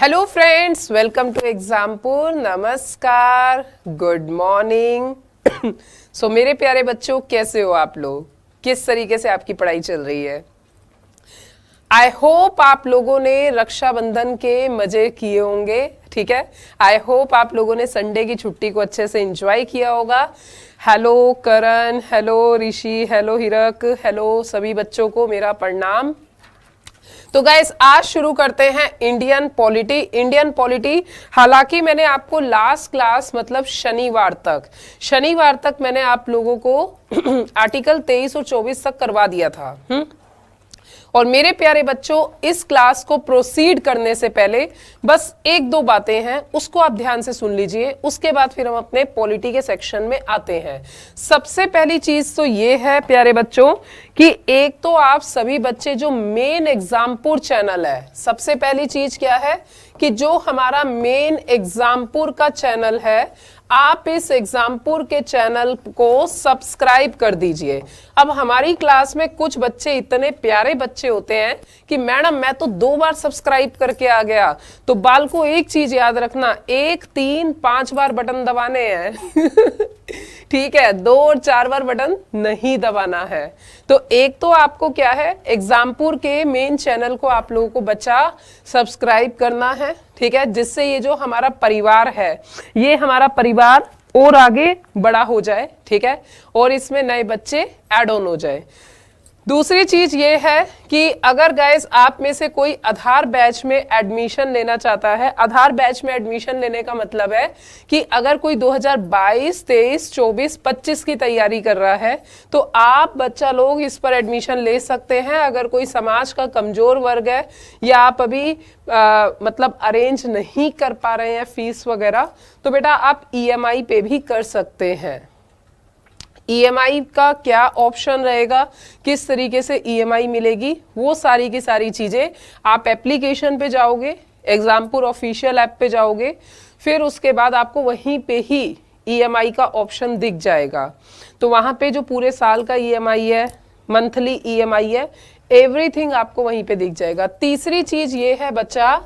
Hello friends, welcome to Exampur. नमस्कार, good morning. सो मेरे प्यारे बच्चों, कैसे हो आप लोग? किस तरीके से आपकी पढ़ाई चल रही है? आई होप आप लोगों ने रक्षाबंधन के मजे किए होंगे। ठीक है, आई होप आप लोगों ने संडे की छुट्टी को अच्छे से एंजॉय किया होगा। हेलो करण, हेलो ऋषि, हेलो हिरक, हेलो सभी बच्चों को मेरा प्रणाम। तो गाइस, आज शुरू करते हैं इंडियन पॉलिटी। हालांकि मैंने आपको लास्ट क्लास मतलब शनिवार तक मैंने आप लोगों को आर्टिकल 23 और 24 तक करवा दिया था। और मेरे प्यारे बच्चों, इस क्लास को प्रोसीड करने से पहले बस एक दो बातें हैं, उसको आप ध्यान से सुन लीजिए। उसके बाद फिर हम अपने पॉलिटी के सेक्शन में आते हैं। सबसे पहली चीज तो ये है प्यारे बच्चों कि एक तो आप सभी बच्चे जो मेन एग्जामपुर चैनल है, सबसे पहली चीज क्या है कि जो हमारा मेन एग्जामपुर का चैनल है, आप इस एग्जामपुर के चैनल को सब्सक्राइब कर दीजिए। अब हमारी क्लास में कुछ बच्चे इतने प्यारे बच्चे होते हैं कि मैडम मैं तो 2 बार सब्सक्राइब करके आ गया। तो बाल को एक चीज याद रखना, 1, 3, 5 बार बटन दबाने हैं। ठीक है, 2 और 4 बार बटन नहीं दबाना है। तो एक तो आपको क्या है, एग्जामपुर के मेन चैनल को आप लोगों को बच्चा सब्सक्राइब करना है। ठीक है, जिससे ये जो हमारा परिवार है, ये हमारा परिवार और आगे बड़ा हो जाए। ठीक है, और इसमें नए बच्चे ऐड ऑन हो जाए। दूसरी चीज ये है कि अगर गाइस आप में से कोई आधार बैच में एडमिशन लेना चाहता है, आधार बैच में एडमिशन लेने का मतलब है कि अगर कोई 2022, 23, 24, 25 की तैयारी कर रहा है तो आप बच्चा लोग इस पर एडमिशन ले सकते हैं। अगर कोई समाज का कमजोर वर्ग है या आप अभी मतलब अरेंज नहीं कर पा रहे हैं फीस वगैरह, तो बेटा आप EMI पे भी कर सकते हैं। EMI का क्या ऑप्शन रहेगा, किस तरीके से EMI मिलेगी, वो सारी की सारी चीजें आप एप्लीकेशन पे जाओगे, एग्जामपुर ऑफिशियल ऐप पे जाओगे, फिर उसके बाद आपको वहीं पे ही EMI का ऑप्शन दिख जाएगा। तो वहां पे जो पूरे साल का EMI है, मंथली EMI है, एवरीथिंग आपको वहीं पे दिख जाएगा। तीसरी चीज ये है बच्चा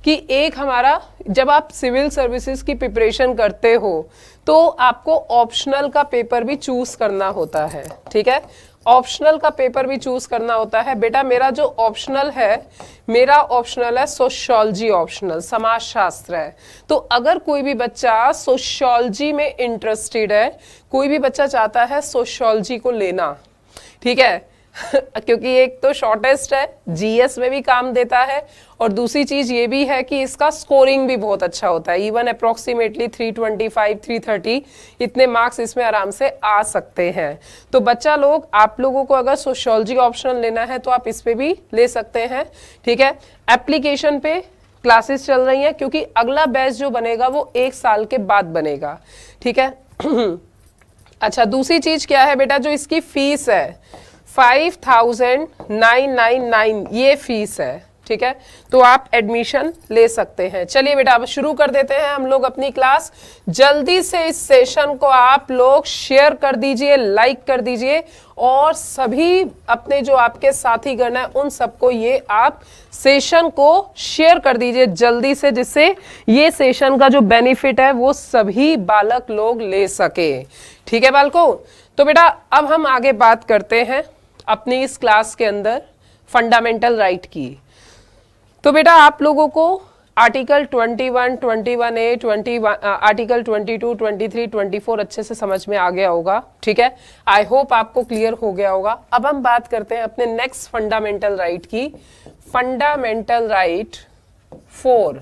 कि एक हमारा, जब आप सिविल सर्विसेज की प्रिपरेशन करते हो तो आपको ऑप्शनल का पेपर भी चूज करना होता है। ठीक है, ऑप्शनल का पेपर भी चूज करना होता है। बेटा मेरा जो ऑप्शनल है, मेरा ऑप्शनल है सोशियोलॉजी ऑप्शनल, समाज शास्त्र है। तो अगर कोई भी बच्चा सोशियोलॉजी में इंटरेस्टेड है, कोई भी बच्चा चाहता है सोशियोलॉजी को लेना, ठीक है, क्योंकि एक तो शॉर्टेस्ट है, GS में भी काम देता है, और दूसरी चीज ये भी है कि इसका स्कोरिंग भी बहुत अच्छा होता है। इवन अप्रोक्सीमेटली 325, 330 इतने मार्क्स इसमें आराम से आ सकते हैं। तो बच्चा लोग, आप लोगों को अगर सोशियोलॉजी ऑप्शनल लेना है तो आप इस पे भी ले सकते हैं। ठीक है, एप्लीकेशन पे क्लासेस चल रही हैं, क्योंकि अगला बैच जो बनेगा वो 1 साल के बाद बनेगा। ठीक है। अच्छा, दूसरी चीज क्या है बेटा, जो इसकी फीस है 5999 ये फीस है। ठीक है, तो आप एडमिशन ले सकते हैं। चलिए बेटा, अब शुरू कर देते हैं हम लोग अपनी क्लास। जल्दी से इस सेशन को आप लोग शेयर कर दीजिए, लाइक कर दीजिए, और सभी अपने जो आपके साथी गण हैं उन सबको ये आप सेशन को शेयर कर दीजिए जल्दी से, जिससे ये सेशन का जो बेनिफिट है वो सभी बालक लोग ले सके। ठीक है बालकों, तो बेटा अब हम आगे बात करते हैं अपनी इस क्लास के अंदर फंडामेंटल राइट की। तो बेटा आप लोगों को आर्टिकल 21, 21A, आर्टिकल 22, 23, 24 अच्छे से समझ में आ गया होगा। ठीक है, आई होप आपको क्लियर हो गया होगा। अब हम बात करते हैं अपने नेक्स्ट फंडामेंटल राइट की, फंडामेंटल राइट 4।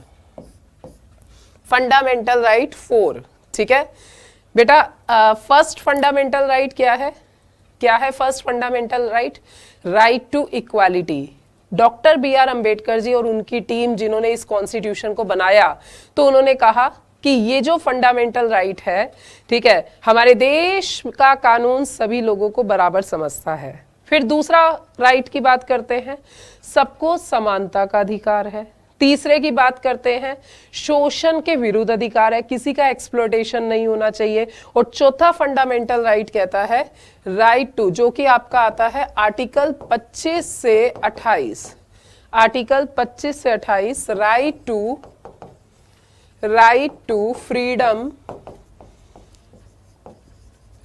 Fundamental right 4। ठीक है बेटा, फर्स्ट फंडामेंटल राइट क्या है? क्या है first fundamental right? Right to equality. Doctor BR Ambedkar ji और उनकी टीम जिन्होंने इस कॉन्स्टिट्यूशन को बनाया, तो उन्होंने कहा कि ये जो फंडामेंटल राइट है, ठीक है, हमारे देश का कानून सभी लोगों को बराबर समझता है। फिर दूसरा राइट की बात करते हैं, सबको समानता का अधिकार है। तीसरे की बात करते हैं, शोषण के विरुद्ध अधिकार है, किसी का एक्सप्लॉयटेशन नहीं होना चाहिए। और चौथा फंडामेंटल राइट कहता है राइट टू, जो कि आपका आता है आर्टिकल 25 से 28, आर्टिकल 25 से 28, right to right to freedom,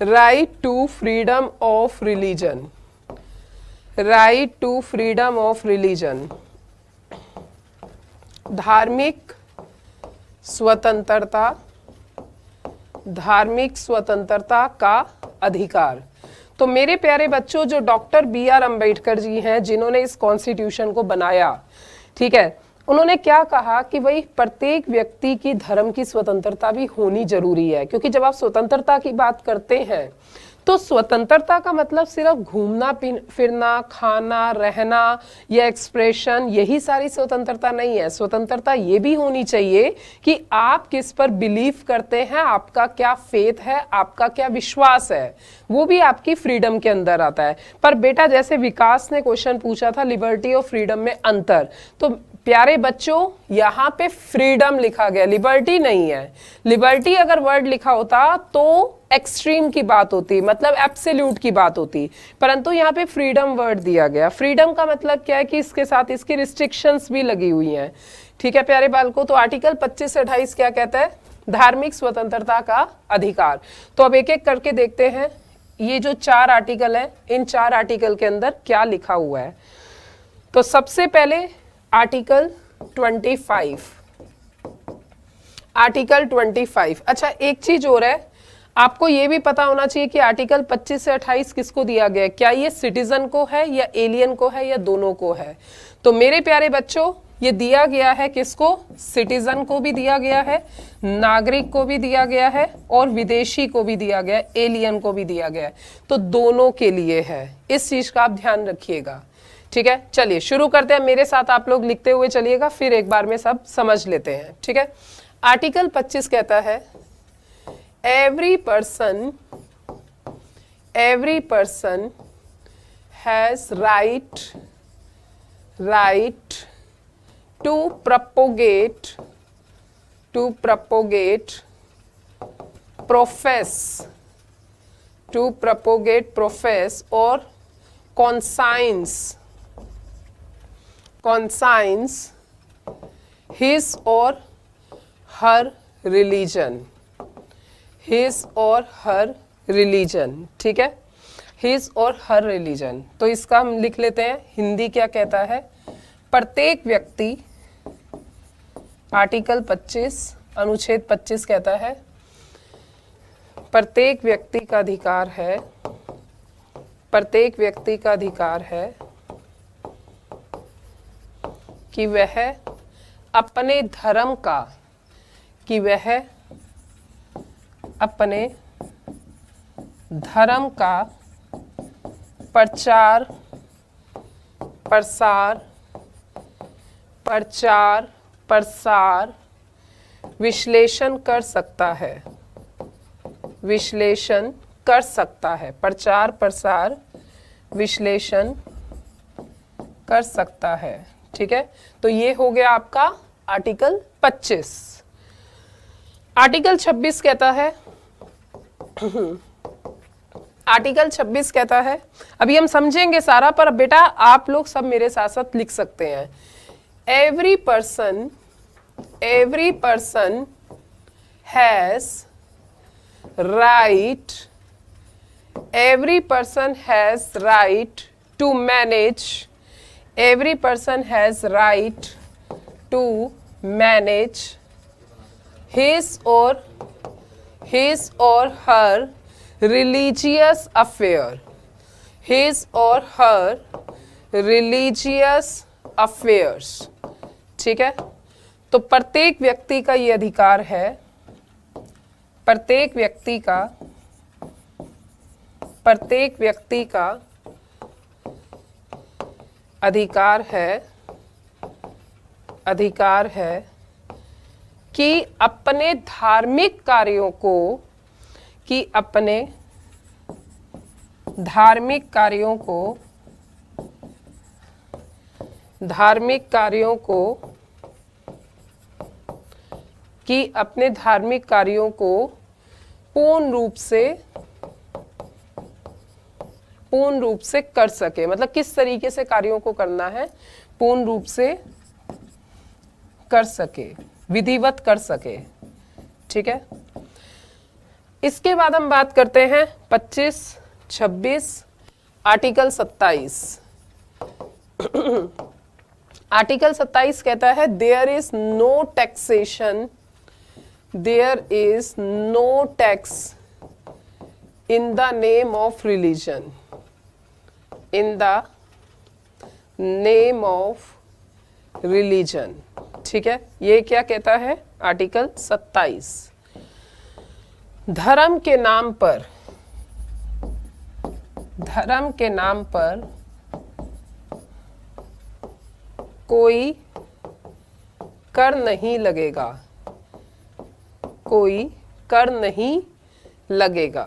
right to freedom of religion, right to freedom of religion, धार्मिक स्वतंत्रता, धार्मिक स्वतंत्रता का अधिकार। तो मेरे प्यारे बच्चों, जो डॉक्टर बी.आर. अंबेडकर जी हैं, जिन्होंने इस कॉन्स्टिट्यूशन को बनाया, ठीक है, उन्होंने क्या कहा कि भाई प्रत्येक व्यक्ति की धर्म की स्वतंत्रता भी होनी जरूरी है। क्योंकि जब आप स्वतंत्रता की बात करते हैं तो स्वतंत्रता का मतलब सिर्फ घूमना फिरना, खाना, रहना या एक्सप्रेशन, यही सारी स्वतंत्रता नहीं है। स्वतंत्रता ये भी होनी चाहिए कि आप किस पर बिलीव करते हैं, आपका क्या फेथ है, आपका क्या विश्वास है, वो भी आपकी फ्रीडम के अंदर आता है। पर बेटा, जैसे विकास ने क्वेश्चन पूछा था लिबर्टी और फ्रीडम में अंतर, तो प्यारे बच्चों यहाँ पे फ्रीडम लिखा गया, लिबर्टी नहीं है। लिबर्टी अगर वर्ड लिखा होता तो एक्सट्रीम की बात होती, मतलब एब्सोल्यूट की बात होती, परंतु यहाँ पे फ्रीडम वर्ड दिया गया। फ्रीडम का मतलब क्या है कि इसके साथ इसकी रिस्ट्रिक्शंस भी लगी हुई हैं। ठीक है प्यारे बालकों, तो आर्टिकल 25 से 28 क्या कहता है? धार्मिक स्वतंत्रता का अधिकार। तो अब एक एक करके देखते हैं, ये जो 4 आर्टिकल हैं, इन 4 आर्टिकल के अंदर क्या लिखा हुआ है। तो सबसे पहले आर्टिकल 25, आर्टिकल 25। अच्छा, एक चीज और है, आपको ये भी पता होना चाहिए कि आर्टिकल 25 से 28 किसको दिया गया है। क्या ये सिटीजन को है या एलियन को है या दोनों को है? तो मेरे प्यारे बच्चों, ये दिया गया है किसको? सिटीजन को भी दिया गया है, नागरिक को भी दिया गया है और विदेशी को भी दिया गया है, एलियन को भी दिया गया है। तो दोनों के लिए है, इस चीज का आप ध्यान रखिएगा। ठीक है, चलिए शुरू करते हैं। मेरे साथ आप लोग लिखते हुए चलिएगा, फिर एक बार में सब समझ लेते हैं। ठीक है, आर्टिकल 25 कहता है every person has right to propagate, profess or conscience his or her religion, his or her religion। ठीक है, his और her religion। तो इसका हम लिख लेते हैं, हिंदी क्या कहता है? प्रत्येक व्यक्ति, आर्टिकल 25 अनुच्छेद 25 कहता है प्रत्येक व्यक्ति का अधिकार है, प्रत्येक व्यक्ति का अधिकार है कि वह अपने धर्म का, कि वह अपने धर्म का प्रचार प्रसार विश्लेषण कर सकता है, विश्लेषण कर सकता है, प्रचार प्रसार विश्लेषण कर सकता है। ठीक है, तो ये हो गया आपका आर्टिकल 25। आर्टिकल 26 कहता है आर्टिकल 26 कहता है, अभी हम समझेंगे सारा, पर बेटा आप लोग सब मेरे साथ साथ लिख सकते हैं। Every person has right, every person has right to manage, every person has right to manage his or her religious affair, his or her religious affairs। ठीक है, तो प्रत्येक व्यक्ति का ये अधिकार है, प्रत्येक व्यक्ति का अधिकार है कि अपने धार्मिक कार्यों को पूर्ण रूप से कर सके। मतलब किस तरीके से कार्यों को करना है? पूर्ण रूप से कर सके। विधिवत कर सके। ठीक है, इसके बाद हम बात करते हैं 25, 26, आर्टिकल 27। आर्टिकल 27 कहता है there is no taxation, there is no tax in the name of religion, in the name of religion. ठीक है, ये क्या कहता है आर्टिकल 27? धर्म के नाम पर, धर्म के नाम पर कोई कर नहीं लगेगा, कोई कर नहीं लगेगा।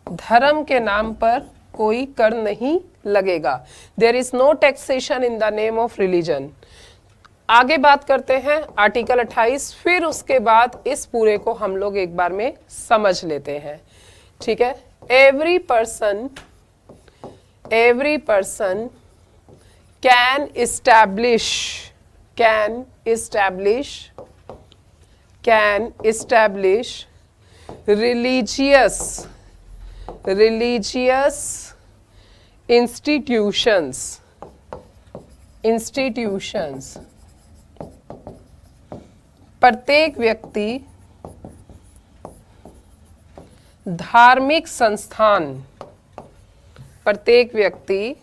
धर्म के नाम पर कोई कर नहीं लगेगा। There is no taxation in the name of religion. आगे बात करते हैं आर्टिकल 28, फिर उसके बाद इस पूरे को हम लोग एक बार में समझ लेते हैं। ठीक है, every person can establish religious institutions प्रत्येक व्यक्ति धार्मिक संस्थान, प्रत्येक व्यक्ति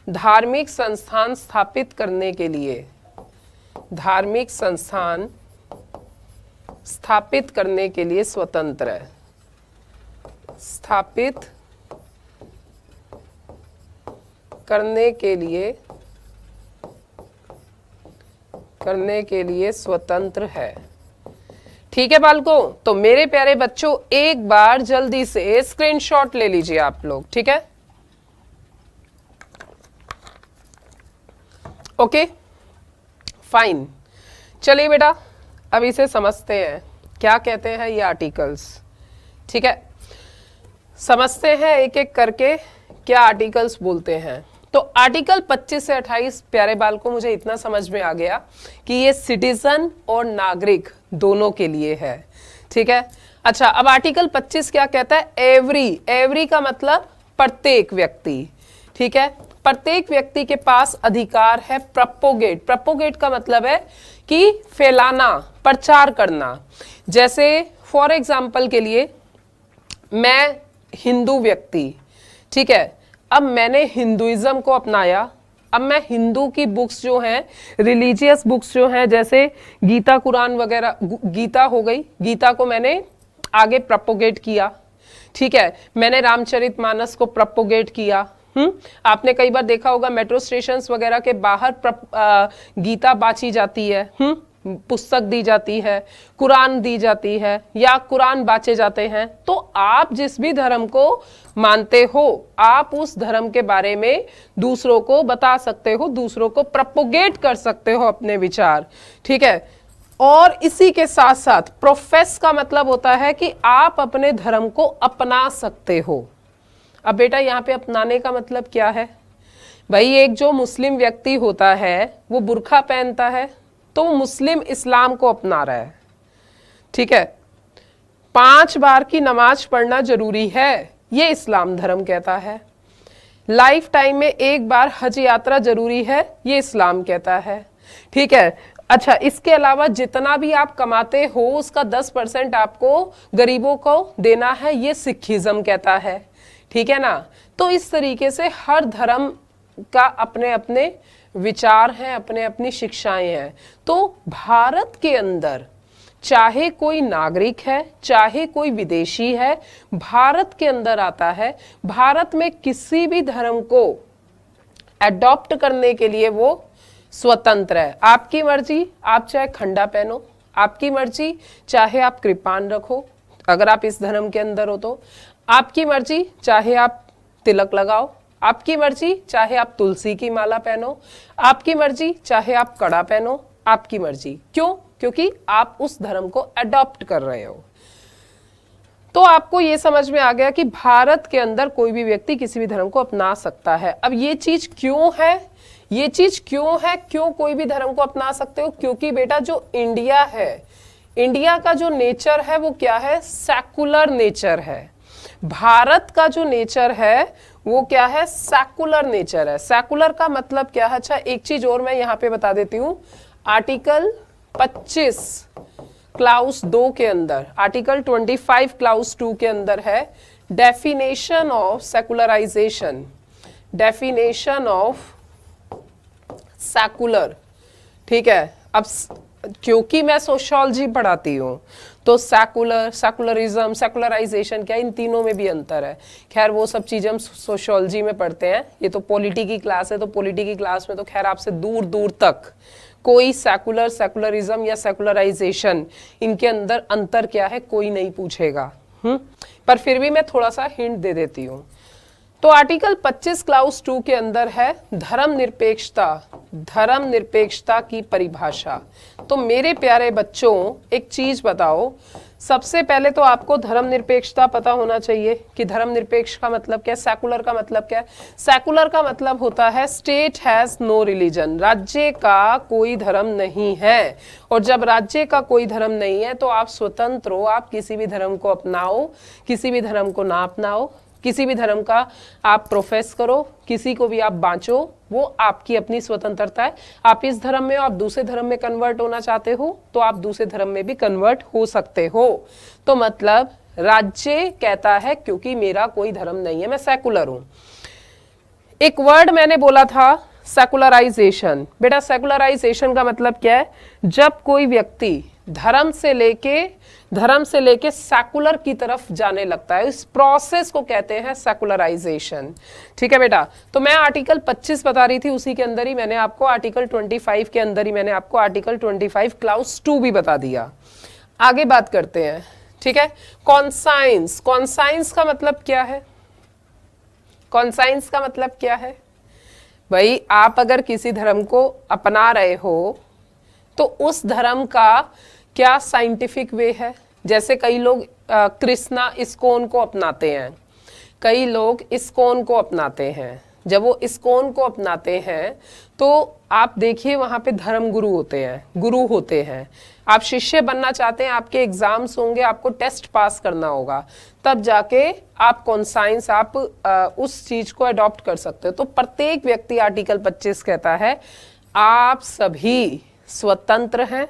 धार्मिक संस्थान स्थापित करने के लिए, धार्मिक संस्थान स्थापित करने के लिए स्वतंत्र है, स्थापित करने के लिए स्वतंत्र है। ठीक है बालकों, तो मेरे प्यारे बच्चों एक बार जल्दी से स्क्रीनशॉट ले लीजिए आप लोग। ठीक है, ओके फाइन। चलिए बेटा अब इसे समझते हैं क्या कहते हैं ये आर्टिकल्स। ठीक है, समझते हैं एक एक करके क्या आर्टिकल्स बोलते हैं। तो आर्टिकल 25 से 28 प्यारे बाल को मुझे इतना समझ में आ गया कि ये सिटीजन और नागरिक दोनों के लिए है। ठीक है, अच्छा अब आर्टिकल 25 क्या कहता है? एवरी का मतलब प्रत्येक व्यक्ति। ठीक है, प्रत्येक व्यक्ति के पास अधिकार है प्रोपोगेट का मतलब है कि फैलाना, प्रचार करना। जैसे फॉर एग्जाम्पल के लिए मैं हिंदू व्यक्ति, ठीक है, अब मैंने हिंदुइज्म को अपनाया, अब मैं हिंदू की बुक्स जो हैं, रिलीजियस बुक्स जो हैं, जैसे गीता कुरान वगैरह, गीता हो गई, गीता को मैंने आगे प्रोपोगेट किया। ठीक है, मैंने रामचरितमानस को प्रोपोगेट किया। आपने कई बार देखा होगा मेट्रो स्टेशंस वगैरह के बाहर गीता बांची जाती है, पुस्तक दी जाती है, कुरान दी जाती है या कुरान बांचे जाते हैं। तो आप जिस भी धर्म को मानते हो, आप उस धर्म के बारे में दूसरों को बता सकते हो, दूसरों को प्रोपोगेट कर सकते हो अपने विचार। ठीक है, और इसी के साथ साथ प्रोफेस का मतलब होता है कि आप अपने धर्म को अपना सकते हो। अब बेटा यहाँ पे अपनाने का मतलब क्या है भाई? एक जो मुस्लिम व्यक्ति होता है वो बुर्खा पहनता है तो मुस्लिम इस्लाम को अपना रहा है। ठीक है, 5 बार की नमाज पढ़ना जरूरी है, ये इस्लाम धर्म कहता है। लाइफ टाइम में 1 बार हज यात्रा जरूरी है, ये इस्लाम कहता है। ठीक है, अच्छा इसके अलावा जितना भी आप कमाते हो उसका 10% आपको गरीबों को देना है, ये सिखिज्म कहता है। ठीक है ना, तो इस तरीके से हर धर्म का अपने अपने विचार हैं, अपने अपनी शिक्षाएं हैं। तो भारत के अंदर चाहे कोई नागरिक है, चाहे कोई विदेशी है, भारत के अंदर आता है, भारत में किसी भी धर्म को एडॉप्ट करने के लिए वो स्वतंत्र है। आपकी मर्जी, आप चाहे खंडा पहनो, आपकी मर्जी चाहे आप कृपान रखो अगर आप इस धर्म के अंदर हो तो, आपकी मर्जी चाहे आप तिलक लगाओ, आपकी मर्जी चाहे आप तुलसी की माला पहनो, आपकी मर्जी चाहे आप कड़ा पहनो, आपकी मर्जी। क्यों? क्योंकि आप उस धर्म को अडॉप्ट कर रहे हो। तो आपको ये समझ में आ गया कि भारत के अंदर कोई भी व्यक्ति किसी भी धर्म को अपना सकता है। अब ये चीज क्यों है, ये चीज क्यों है, क्यों कोई भी धर्म को अपना सकते हो? क्योंकि बेटा जो इंडिया है, इंडिया का जो नेचर है वो क्या है? सेकुलर नेचर है। भारत का जो नेचर है वो क्या है? सेकुलर नेचर है। सेकुलर का मतलब क्या है? अच्छा, एक चीज और मैं यहाँ पे बता देती हूँ। आर्टिकल 25 क्लाउस 2 के अंदर, आर्टिकल 25 क्लाउस 2 के अंदर है definition of secularisation, definition of secular. ठीक है, अब क्योंकि मैं सोशियोलॉजी पढ़ाती हूँ तो सेकुलर, सेकुलरिज्म, सेकुलराइजेशन, क्या इन तीनों में भी अंतर है? खैर वो सब चीज़ें हम सोशियोलॉजी में पढ़ते हैं, ये तो पॉलिटी की क्लास है, तो पॉलिटी की क्लास में तो खैर आपसे दूर दूर तक कोई सेकुलर, सेकुलरिज्म या सेकुलराइजेशन, इनके अंदर अंतर क्या है कोई नहीं पूछेगा। पर फिर भी मैं थोड़ा सा हिंट दे देती हूँ। तो आर्टिकल 25 क्लाउस 2 के अंदर है धर्मनिरपेक्षता, धर्मनिरपेक्षता की परिभाषा। तो मेरे प्यारे बच्चों एक चीज बताओ, सबसे पहले तो आपको धर्मनिरपेक्षता पता होना चाहिए कि धर्मनिरपेक्ष का मतलब क्या है, सेकुलर का मतलब क्या है। सेकुलर का मतलब होता है स्टेट हैज नो रिलीजन, राज्य का कोई धर्म नहीं है। और जब राज्य का कोई धर्म नहीं है तो आप स्वतंत्र हो, आप किसी भी धर्म को अपनाओ, किसी भी धर्म को ना अपनाओ, किसी भी धर्म का आप प्रोफेस करो, किसी को भी आप बांचो, वो आपकी अपनी स्वतंत्रता है। आप इस धर्म में, आप दूसरे धर्म में कन्वर्ट होना चाहते हो तो आप दूसरे धर्म में भी कन्वर्ट हो सकते हो। तो मतलब राज्य कहता है क्योंकि मेरा कोई धर्म नहीं है, मैं सेकुलर हूं। एक वर्ड मैंने बोला था सेकुलराइजेशन। बेटा सेकुलराइजेशन का मतलब क्या है? जब कोई व्यक्ति धर्म से लेके सेकुलर की तरफ जाने लगता है, इस प्रोसेस को कहते हैं सेकुलराइजेशन। ठीक है बेटा, तो मैं आर्टिकल 25 बता रही थी, उसी के अंदर ही मैंने आपको आर्टिकल 25 के अंदर ही मैंने आपको आर्टिकल 25 क्लाउस 2 भी बता दिया। आगे बात करते हैं। ठीक है, कॉन्साइंस, कॉन्साइंस का मतलब क्या है? कॉन्साइंस का मतलब क्या है भाई? आप अगर किसी धर्म को अपना रहे हो तो उस धर्म का क्या साइंटिफिक वे है? जैसे कई लोग कृष्णा इस्कॉन को अपनाते हैं, कई लोग इस्कॉन को अपनाते हैं। जब वो इस्कॉन को अपनाते हैं तो आप देखिए वहां पे धर्म गुरु होते हैं, गुरु होते हैं। आप शिष्य बनना चाहते हैं, आपके एग्जाम्स होंगे, आपको टेस्ट पास करना होगा, तब जाके आप कॉन्साइंस, आप उस चीज को अडॉप्ट कर सकते हो। तो प्रत्येक व्यक्ति, आर्टिकल 25 कहता है आप सभी स्वतंत्र हैं,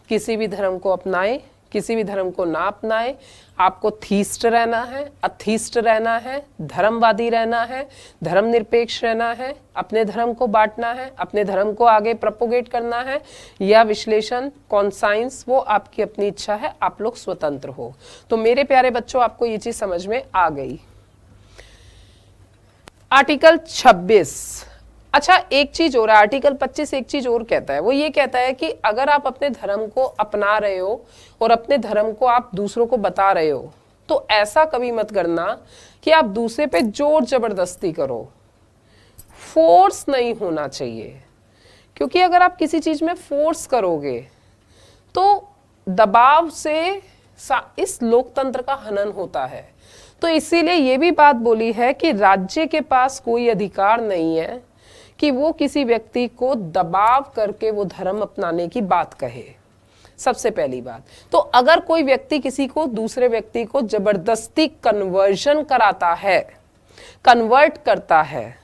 किसी भी धर्म को अपनाएं, किसी भी धर्म को ना अपनाएं। आपको थीस्ट रहना है, अथीस्ट रहना है, धर्मवादी रहना है, धर्मनिरपेक्ष रहना है, अपने धर्म को बांटना है, अपने धर्म को आगे प्रोपोगेट करना है, या विश्लेषण, कॉन्साइंस, वो आपकी अपनी इच्छा है, आप लोग स्वतंत्र हो। तो मेरे प्यारे बच्चों आपको ये चीज समझ में आ गई। आर्टिकल 26, अच्छा एक चीज और, आर्टिकल 25 एक चीज और कहता है, वो ये कहता है कि अगर आप अपने धर्म को अपना रहे हो और अपने धर्म को आप दूसरों को बता रहे हो तो ऐसा कभी मत करना कि आप दूसरे पे जोर जबरदस्ती करो। फोर्स नहीं होना चाहिए, क्योंकि अगर आप किसी चीज में फोर्स करोगे तो दबाव से इस लोकतंत्र का हनन होता है। तो इसीलिए ये भी बात बोली है कि राज्य के पास कोई अधिकार नहीं है कि वो किसी व्यक्ति को दबाव करके वो धर्म अपनाने की बात कहे, सबसे पहली बात। तो अगर कोई व्यक्ति किसी को, दूसरे व्यक्ति को जबरदस्ती कन्वर्जन कराता है, कन्वर्ट करता है,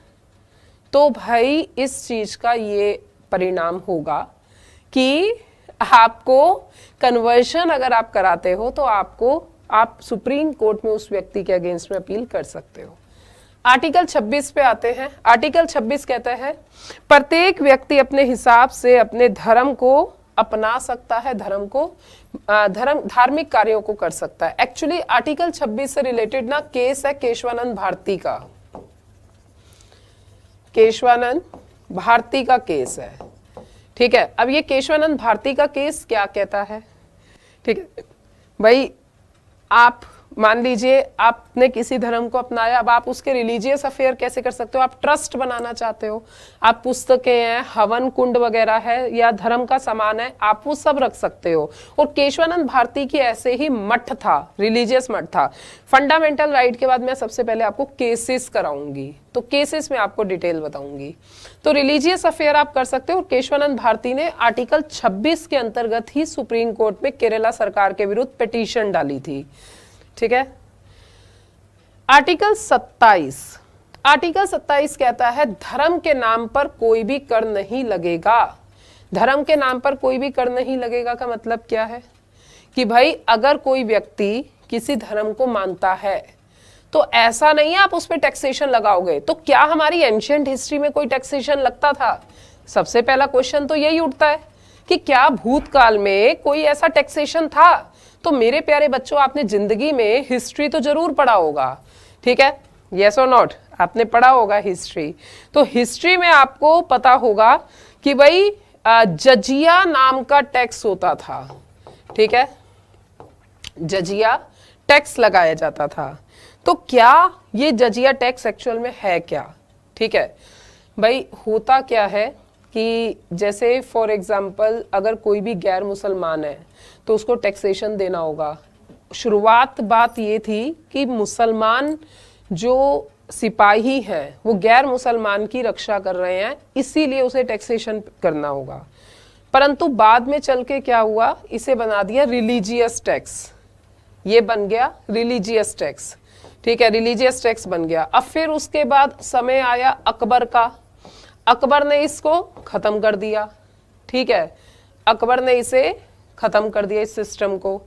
तो भाई इस चीज का ये परिणाम होगा कि आपको कन्वर्जन अगर आप कराते हो तो आप सुप्रीम कोर्ट में उस व्यक्ति के अगेंस्ट में अपील कर सकते हो। आर्टिकल 26 पे आते हैं। आर्टिकल 26 कहता है प्रत्येक व्यक्ति अपने हिसाब से अपने धर्म को अपना सकता है, धार्मिक कार्यों को कर सकता है। एक्चुअली आर्टिकल 26 से रिलेटेड ना केस है केशवानंद भारती का, केशवानंद भारती का केस है। ठीक है, अब ये केशवानंद भारती का केस क्या कहता है? ठीक है भाई, आप मान लीजिए आपने किसी धर्म को अपनाया, अब आप उसके रिलीजियस अफेयर कैसे कर सकते हो? आप ट्रस्ट बनाना चाहते हो, आप पुस्तकें हैं, हवन कुंड वगैरह है या धर्म का सामान है, आप वो सब रख सकते हो। और केशवानंद भारती की ऐसे ही मठ था, रिलीजियस मठ था। फंडामेंटल राइट के बाद मैं सबसे पहले आपको केसेस कराऊंगी, तो केसेस में आपको डिटेल बताऊंगी। तो रिलीजियस अफेयर आप कर सकते हो। केशवानंद भारती ने आर्टिकल 26 के अंतर्गत ही सुप्रीम कोर्ट में केरला सरकार के विरुद्ध पिटीशन डाली थी, ठीक है। आर्टिकल 27 कहता है धर्म के नाम पर कोई भी कर नहीं लगेगा। धर्म के नाम पर कोई भी कर नहीं लगेगा का मतलब क्या है कि भाई अगर कोई व्यक्ति किसी धर्म को मानता है तो ऐसा नहीं है आप उस पर टैक्सेशन लगाओगे। तो क्या हमारी एंशिएंट हिस्ट्री में कोई टैक्सेशन लगता था? सबसे पहला क्वेश्चन तो यही उठता है कि क्या भूतकाल में कोई ऐसा टैक्सेशन था? तो मेरे प्यारे बच्चों, आपने जिंदगी में हिस्ट्री तो जरूर पढ़ा होगा, ठीक है, यस और नॉट, आपने पढ़ा होगा हिस्ट्री। तो हिस्ट्री में आपको पता होगा कि भाई जजिया नाम का टैक्स होता था, ठीक है, जजिया टैक्स लगाया जाता था। तो क्या ये जजिया टैक्स एक्चुअल में है क्या? ठीक है भाई, होता क्या है कि जैसे फॉर एग्जाम्पल अगर कोई भी गैर मुसलमान है तो उसको टैक्सेशन देना होगा। शुरुआत बात ये थी कि मुसलमान जो सिपाही हैं वो गैर मुसलमान की रक्षा कर रहे हैं, इसीलिए उसे टैक्सेशन करना होगा। परंतु बाद में चल के क्या हुआ, इसे बना दिया रिलीजियस टैक्स। ये बन गया रिलीजियस टैक्स, ठीक है, रिलीजियस टैक्स बन गया। अब फिर उसके बाद समय आया अकबर का, अकबर ने इसको खत्म कर दिया, ठीक है, अकबर ने इसे खत्म कर दिया इस सिस्टम को।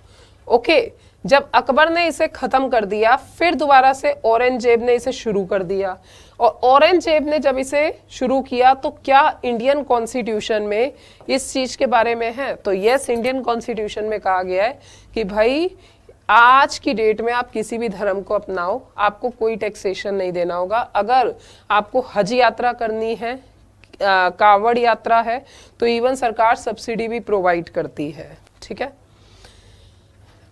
ओके, जब अकबर ने इसे खत्म कर दिया फिर दोबारा से औरंगजेब ने इसे शुरू कर दिया। और औरंगजेब ने जब इसे शुरू किया तो क्या इंडियन कॉन्स्टिट्यूशन में इस चीज के बारे में है? तो यस, इंडियन कॉन्स्टिट्यूशन में कहा गया है कि भाई आज की डेट में आप किसी भी धर्म को अपनाओ, आपको कोई टैक्सेशन नहीं देना होगा। अगर आपको हज यात्रा करनी है, कावड़ यात्रा है, तो इवन सरकार सब्सिडी भी प्रोवाइड करती है, ठीक है।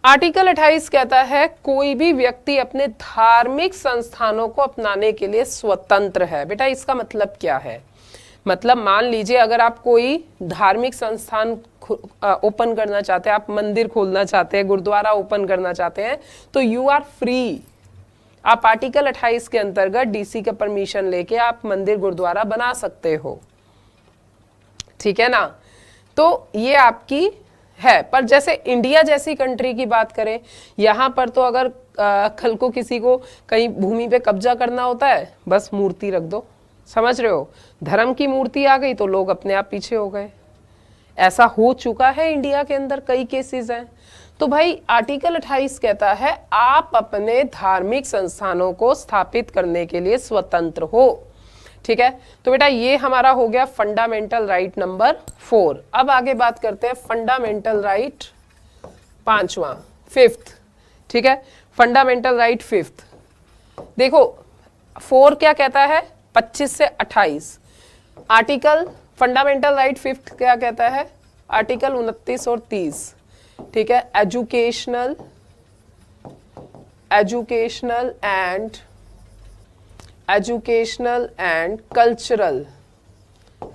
आर्टिकल 28 कहता है कोई भी व्यक्ति अपने धार्मिक संस्थानों को अपनाने के लिए स्वतंत्र है। बेटा इसका मतलब क्या है? मतलब मान लीजिए अगर आप कोई धार्मिक संस्थान ओपन करना चाहते हैं, आप मंदिर खोलना चाहते हैं, गुरुद्वारा ओपन करना चाहते हैं, तो यू आर फ्री। आप आर्टिकल 28 के अंतर्गत डीसी का परमिशन लेके आप मंदिर गुरुद्वारा बना सकते हो, ठीक है ना। तो ये आपकी है। पर जैसे इंडिया जैसी कंट्री की बात करें, यहाँ पर तो अगर कल को किसी को कहीं भूमि पे कब्जा करना होता है, बस मूर्ति रख दो, समझ रहे हो, धर्म की मूर्ति आ गई तो लोग अपने आप पीछे हो गए। ऐसा हो चुका है इंडिया के अंदर, कई केसेस हैं। तो भाई आर्टिकल 28 कहता है आप अपने धार्मिक संस्थानों को स्थापित करने के लिए स्वतंत्र हो, ठीक है। तो बेटा ये हमारा हो गया फंडामेंटल राइट नंबर 4। अब आगे बात करते हैं फंडामेंटल राइट 5वां, 5th, ठीक है, फंडामेंटल राइट 5th। देखो 4 क्या कहता है, 25 से 28। आर्टिकल फंडामेंटल राइट 5th क्या कहता है, आर्टिकल 29 और 30, ठीक है, एजुकेशनल एंड कल्चरल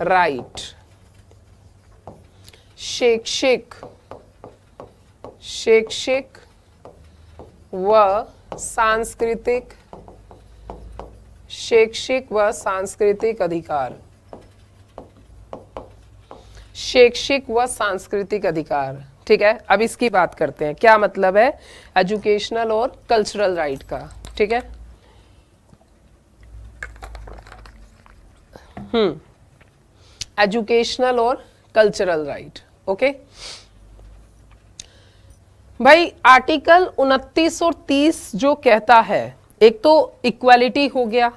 राइट, शैक्षिक व सांस्कृतिक अधिकार, शैक्षिक व सांस्कृतिक अधिकार, ठीक है। अब इसकी बात करते हैं, क्या मतलब है एजुकेशनल और कल्चरल राइट का, ठीक है। एजुकेशनल और कल्चरल राइट, ओके भाई। आर्टिकल 29 और 30 जो कहता है, एक तो इक्वालिटी हो गया,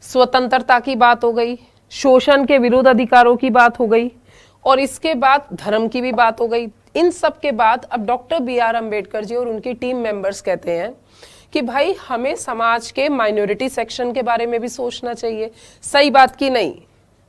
स्वतंत्रता की बात हो गई, शोषण के विरुद्ध अधिकारों की बात हो गई, और इसके बाद धर्म की भी बात हो गई। इन सब के बाद अब डॉक्टर BR अम्बेडकर जी और उनकी टीम मेंबर्स कहते हैं कि भाई हमें समाज के माइनॉरिटी सेक्शन के बारे में भी सोचना चाहिए। सही बात की नहीं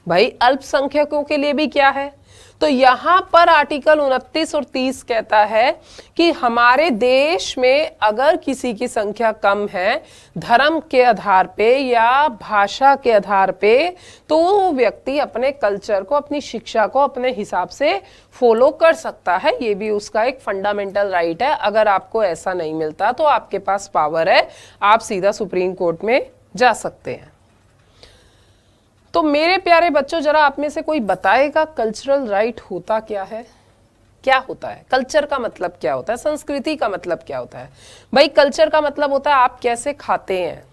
भाई, अल्पसंख्यकों के लिए भी क्या है, तो यहां पर आर्टिकल 29 और 30 कहता है कि हमारे देश में अगर किसी की संख्या कम है धर्म के आधार पे या भाषा के आधार पे, तो वो व्यक्ति अपने कल्चर को, अपनी शिक्षा को अपने हिसाब से फॉलो कर सकता है। ये भी उसका एक फंडामेंटल राइट है। अगर आपको ऐसा नहीं मिलता तो आपके पास पावर है, आप सीधा सुप्रीम कोर्ट में जा सकते हैं। तो मेरे प्यारे बच्चों, जरा आप में से कोई बताएगा कल्चरल राइट होता क्या है? क्या होता है कल्चर का मतलब? क्या होता है संस्कृति का मतलब? क्या होता है भाई? कल्चर का मतलब होता है आप कैसे खाते हैं,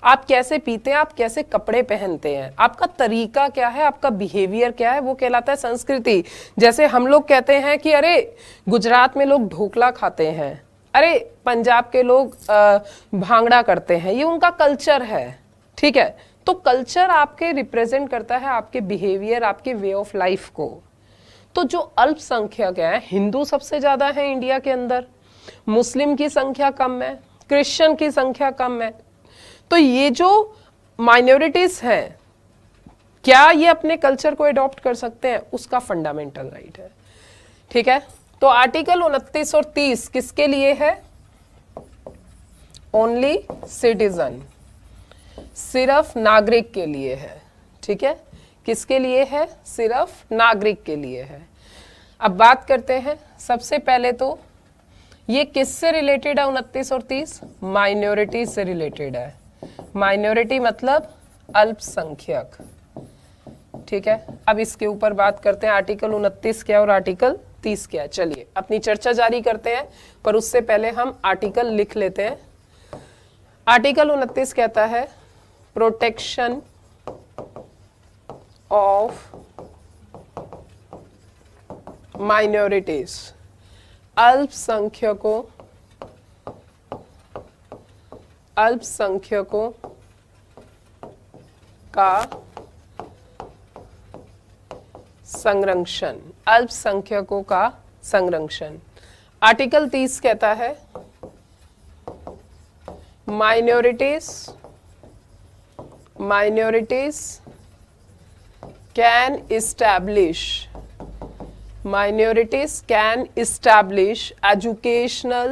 आप कैसे पीते हैं, आप कैसे कपड़े पहनते हैं, आपका तरीका क्या है, आपका बिहेवियर क्या है, वो कहलाता है संस्कृति। जैसे हम लोग कहते हैं कि अरे गुजरात में लोग ढोकला खाते हैं, अरे पंजाब के लोग भांगड़ा करते हैं, ये उनका कल्चर है। ठीक है, तो कल्चर आपके रिप्रेजेंट करता है आपके बिहेवियर, आपके वे ऑफ लाइफ को। तो जो अल्पसंख्यक है, हिंदू सबसे ज्यादा है इंडिया के अंदर, मुस्लिम की संख्या कम है, क्रिश्चियन की संख्या कम है, तो ये जो माइनॉरिटीज हैं, क्या ये अपने कल्चर को एडॉप्ट कर सकते हैं? उसका फंडामेंटल राइट है। ठीक है, तो आर्टिकल 29 और 30 किसके लिए है? ओनली सिटीजन, सिर्फ नागरिक के लिए है। ठीक है, किसके लिए है? सिर्फ नागरिक के लिए है। अब बात करते हैं, सबसे पहले तो ये किससे रिलेटेड है 29 और 30? माइनॉरिटी से रिलेटेड है। माइनॉरिटी मतलब अल्पसंख्यक। ठीक है, अब इसके ऊपर बात करते हैं आर्टिकल 29 क्या और आर्टिकल 30 क्या है। चलिए अपनी चर्चा जारी करते हैं, पर उससे पहले हम आर्टिकल लिख लेते हैं। आर्टिकल 29 कहता है प्रोटेक्शन ऑफ माइनॉरिटीज, अल्पसंख्यकों का संरक्षण, अल्पसंख्यकों का संरक्षण। आर्टिकल 30 कहता है minorities can establish educational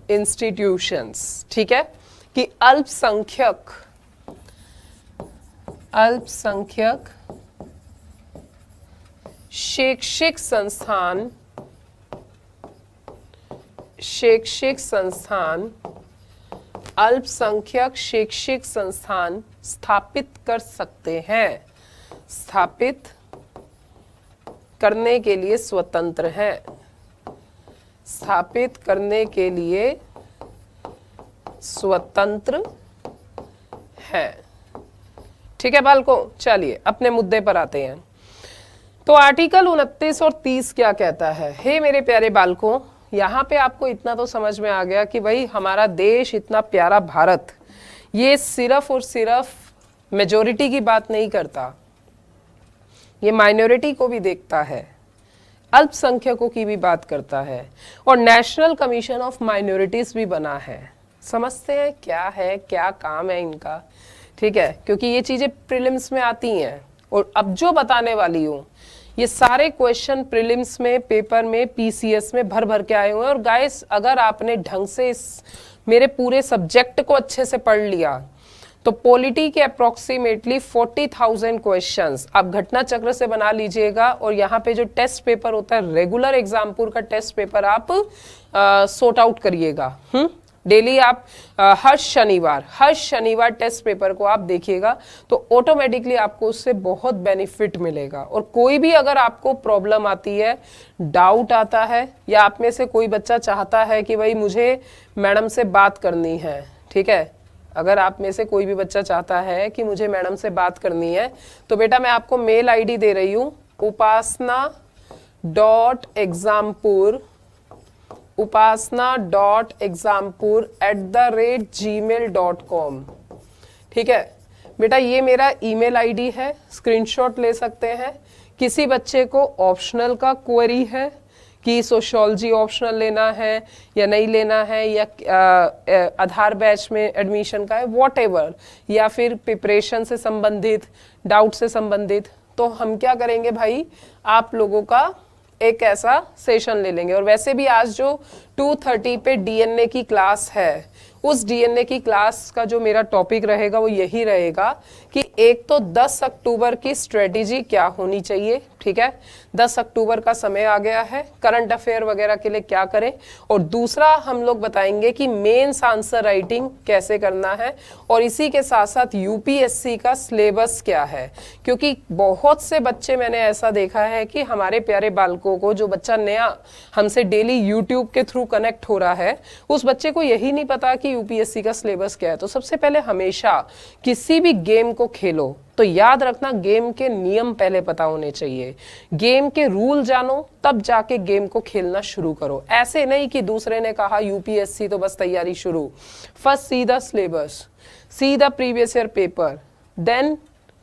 institutions। ठीक है, कि अल्पसंख्यक शैक्षिक संस्थान स्थापित कर सकते हैं, स्थापित करने के लिए स्वतंत्र है, स्थापित करने के लिए स्वतंत्र है। ठीक है बालकों, चलिए अपने मुद्दे पर आते हैं। तो आर्टिकल 29 और 30 क्या कहता है? हे मेरे प्यारे बालकों, यहाँ पे आपको इतना तो समझ में आ गया कि भाई हमारा देश इतना प्यारा भारत, ये सिर्फ और सिर्फ मेजॉरिटी की बात नहीं करता, ये माइनॉरिटी को भी देखता है, अल्पसंख्यकों की भी बात करता है, और नेशनल कमीशन ऑफ माइनॉरिटीज भी बना है। समझते हैं क्या है, क्या काम है इनका? ठीक है, क्योंकि ये चीजें प्रीलिम्स में आती हैं, और अब जो बताने वाली हूँ ये सारे क्वेश्चन प्रीलिम्स में, पेपर में, पीसीएस में भर भर के आए हुए हैं। और गाइस, अगर आपने ढंग से इस मेरे पूरे सब्जेक्ट को अच्छे से पढ़ लिया तो पॉलिटी के अप्रोक्सीमेटली 40,000 क्वेश्चंस आप घटना चक्र से बना लीजिएगा। और यहाँ पे जो टेस्ट पेपर होता है, रेगुलर एग्जामपुर का टेस्ट पेपर आप सॉर्ट आउट करिएगा। डेली आप हर शनिवार टेस्ट पेपर को आप देखिएगा, तो ऑटोमेटिकली आपको उससे बहुत बेनिफिट मिलेगा। और कोई भी अगर आपको प्रॉब्लम आती है, डाउट आता है, या आप में से कोई बच्चा चाहता है कि भाई मुझे मैडम से बात करनी है, ठीक है, अगर आप में से कोई भी बच्चा चाहता है कि मुझे मैडम से बात करनी है, तो बेटा मैं आपको मेल आईडी दे रही हूँ, upasna.exampur@gmail.com। ठीक है बेटा, ये मेरा ईमेल आईडी है, स्क्रीनशॉट ले सकते हैं। किसी बच्चे को ऑप्शनल का क्वेरी है, कि सोशियोलॉजी ऑप्शनल लेना है या नहीं लेना है, या आधार बैच में एडमिशन का है, वॉटएवर, या फिर प्रिपरेशन से संबंधित, डाउट से संबंधित, तो हम क्या करेंगे भाई, आप लोगों का एक ऐसा सेशन ले लेंगे। और वैसे भी आज जो 2:30 पे डीएनए की क्लास है, उस डीएनए की क्लास का जो मेरा टॉपिक रहेगा वो यही रहेगा कि एक तो 10 अक्टूबर की स्ट्रेटेजी क्या होनी चाहिए, ठीक है, 10 अक्टूबर का समय आ गया है, करंट अफेयर वगैरह के लिए क्या करें, और दूसरा हम लोग बताएंगे कि मेंस आंसर राइटिंग कैसे करना है, और इसी के साथ साथ यूपीएससी का सिलेबस क्या है। क्योंकि बहुत से बच्चे मैंने ऐसा देखा है कि हमारे प्यारे बालकों को, जो बच्चा नया हमसे डेली यूट्यूब के थ्रू कनेक्ट हो रहा है, उस बच्चे को यही नहीं पता कि यूपीएससी का सिलेबस क्या है। तो सबसे पहले हमेशा किसी भी गेम को खेलो तो याद रखना गेम के नियम पहले पता होने चाहिए, गेम के रूल जानो, तब जाके गेम को खेलना शुरू करो। ऐसे नहीं कि दूसरे ने कहा यूपीएससी तो बस तैयारी शुरू, first see the syllabus, see the previous year paper, then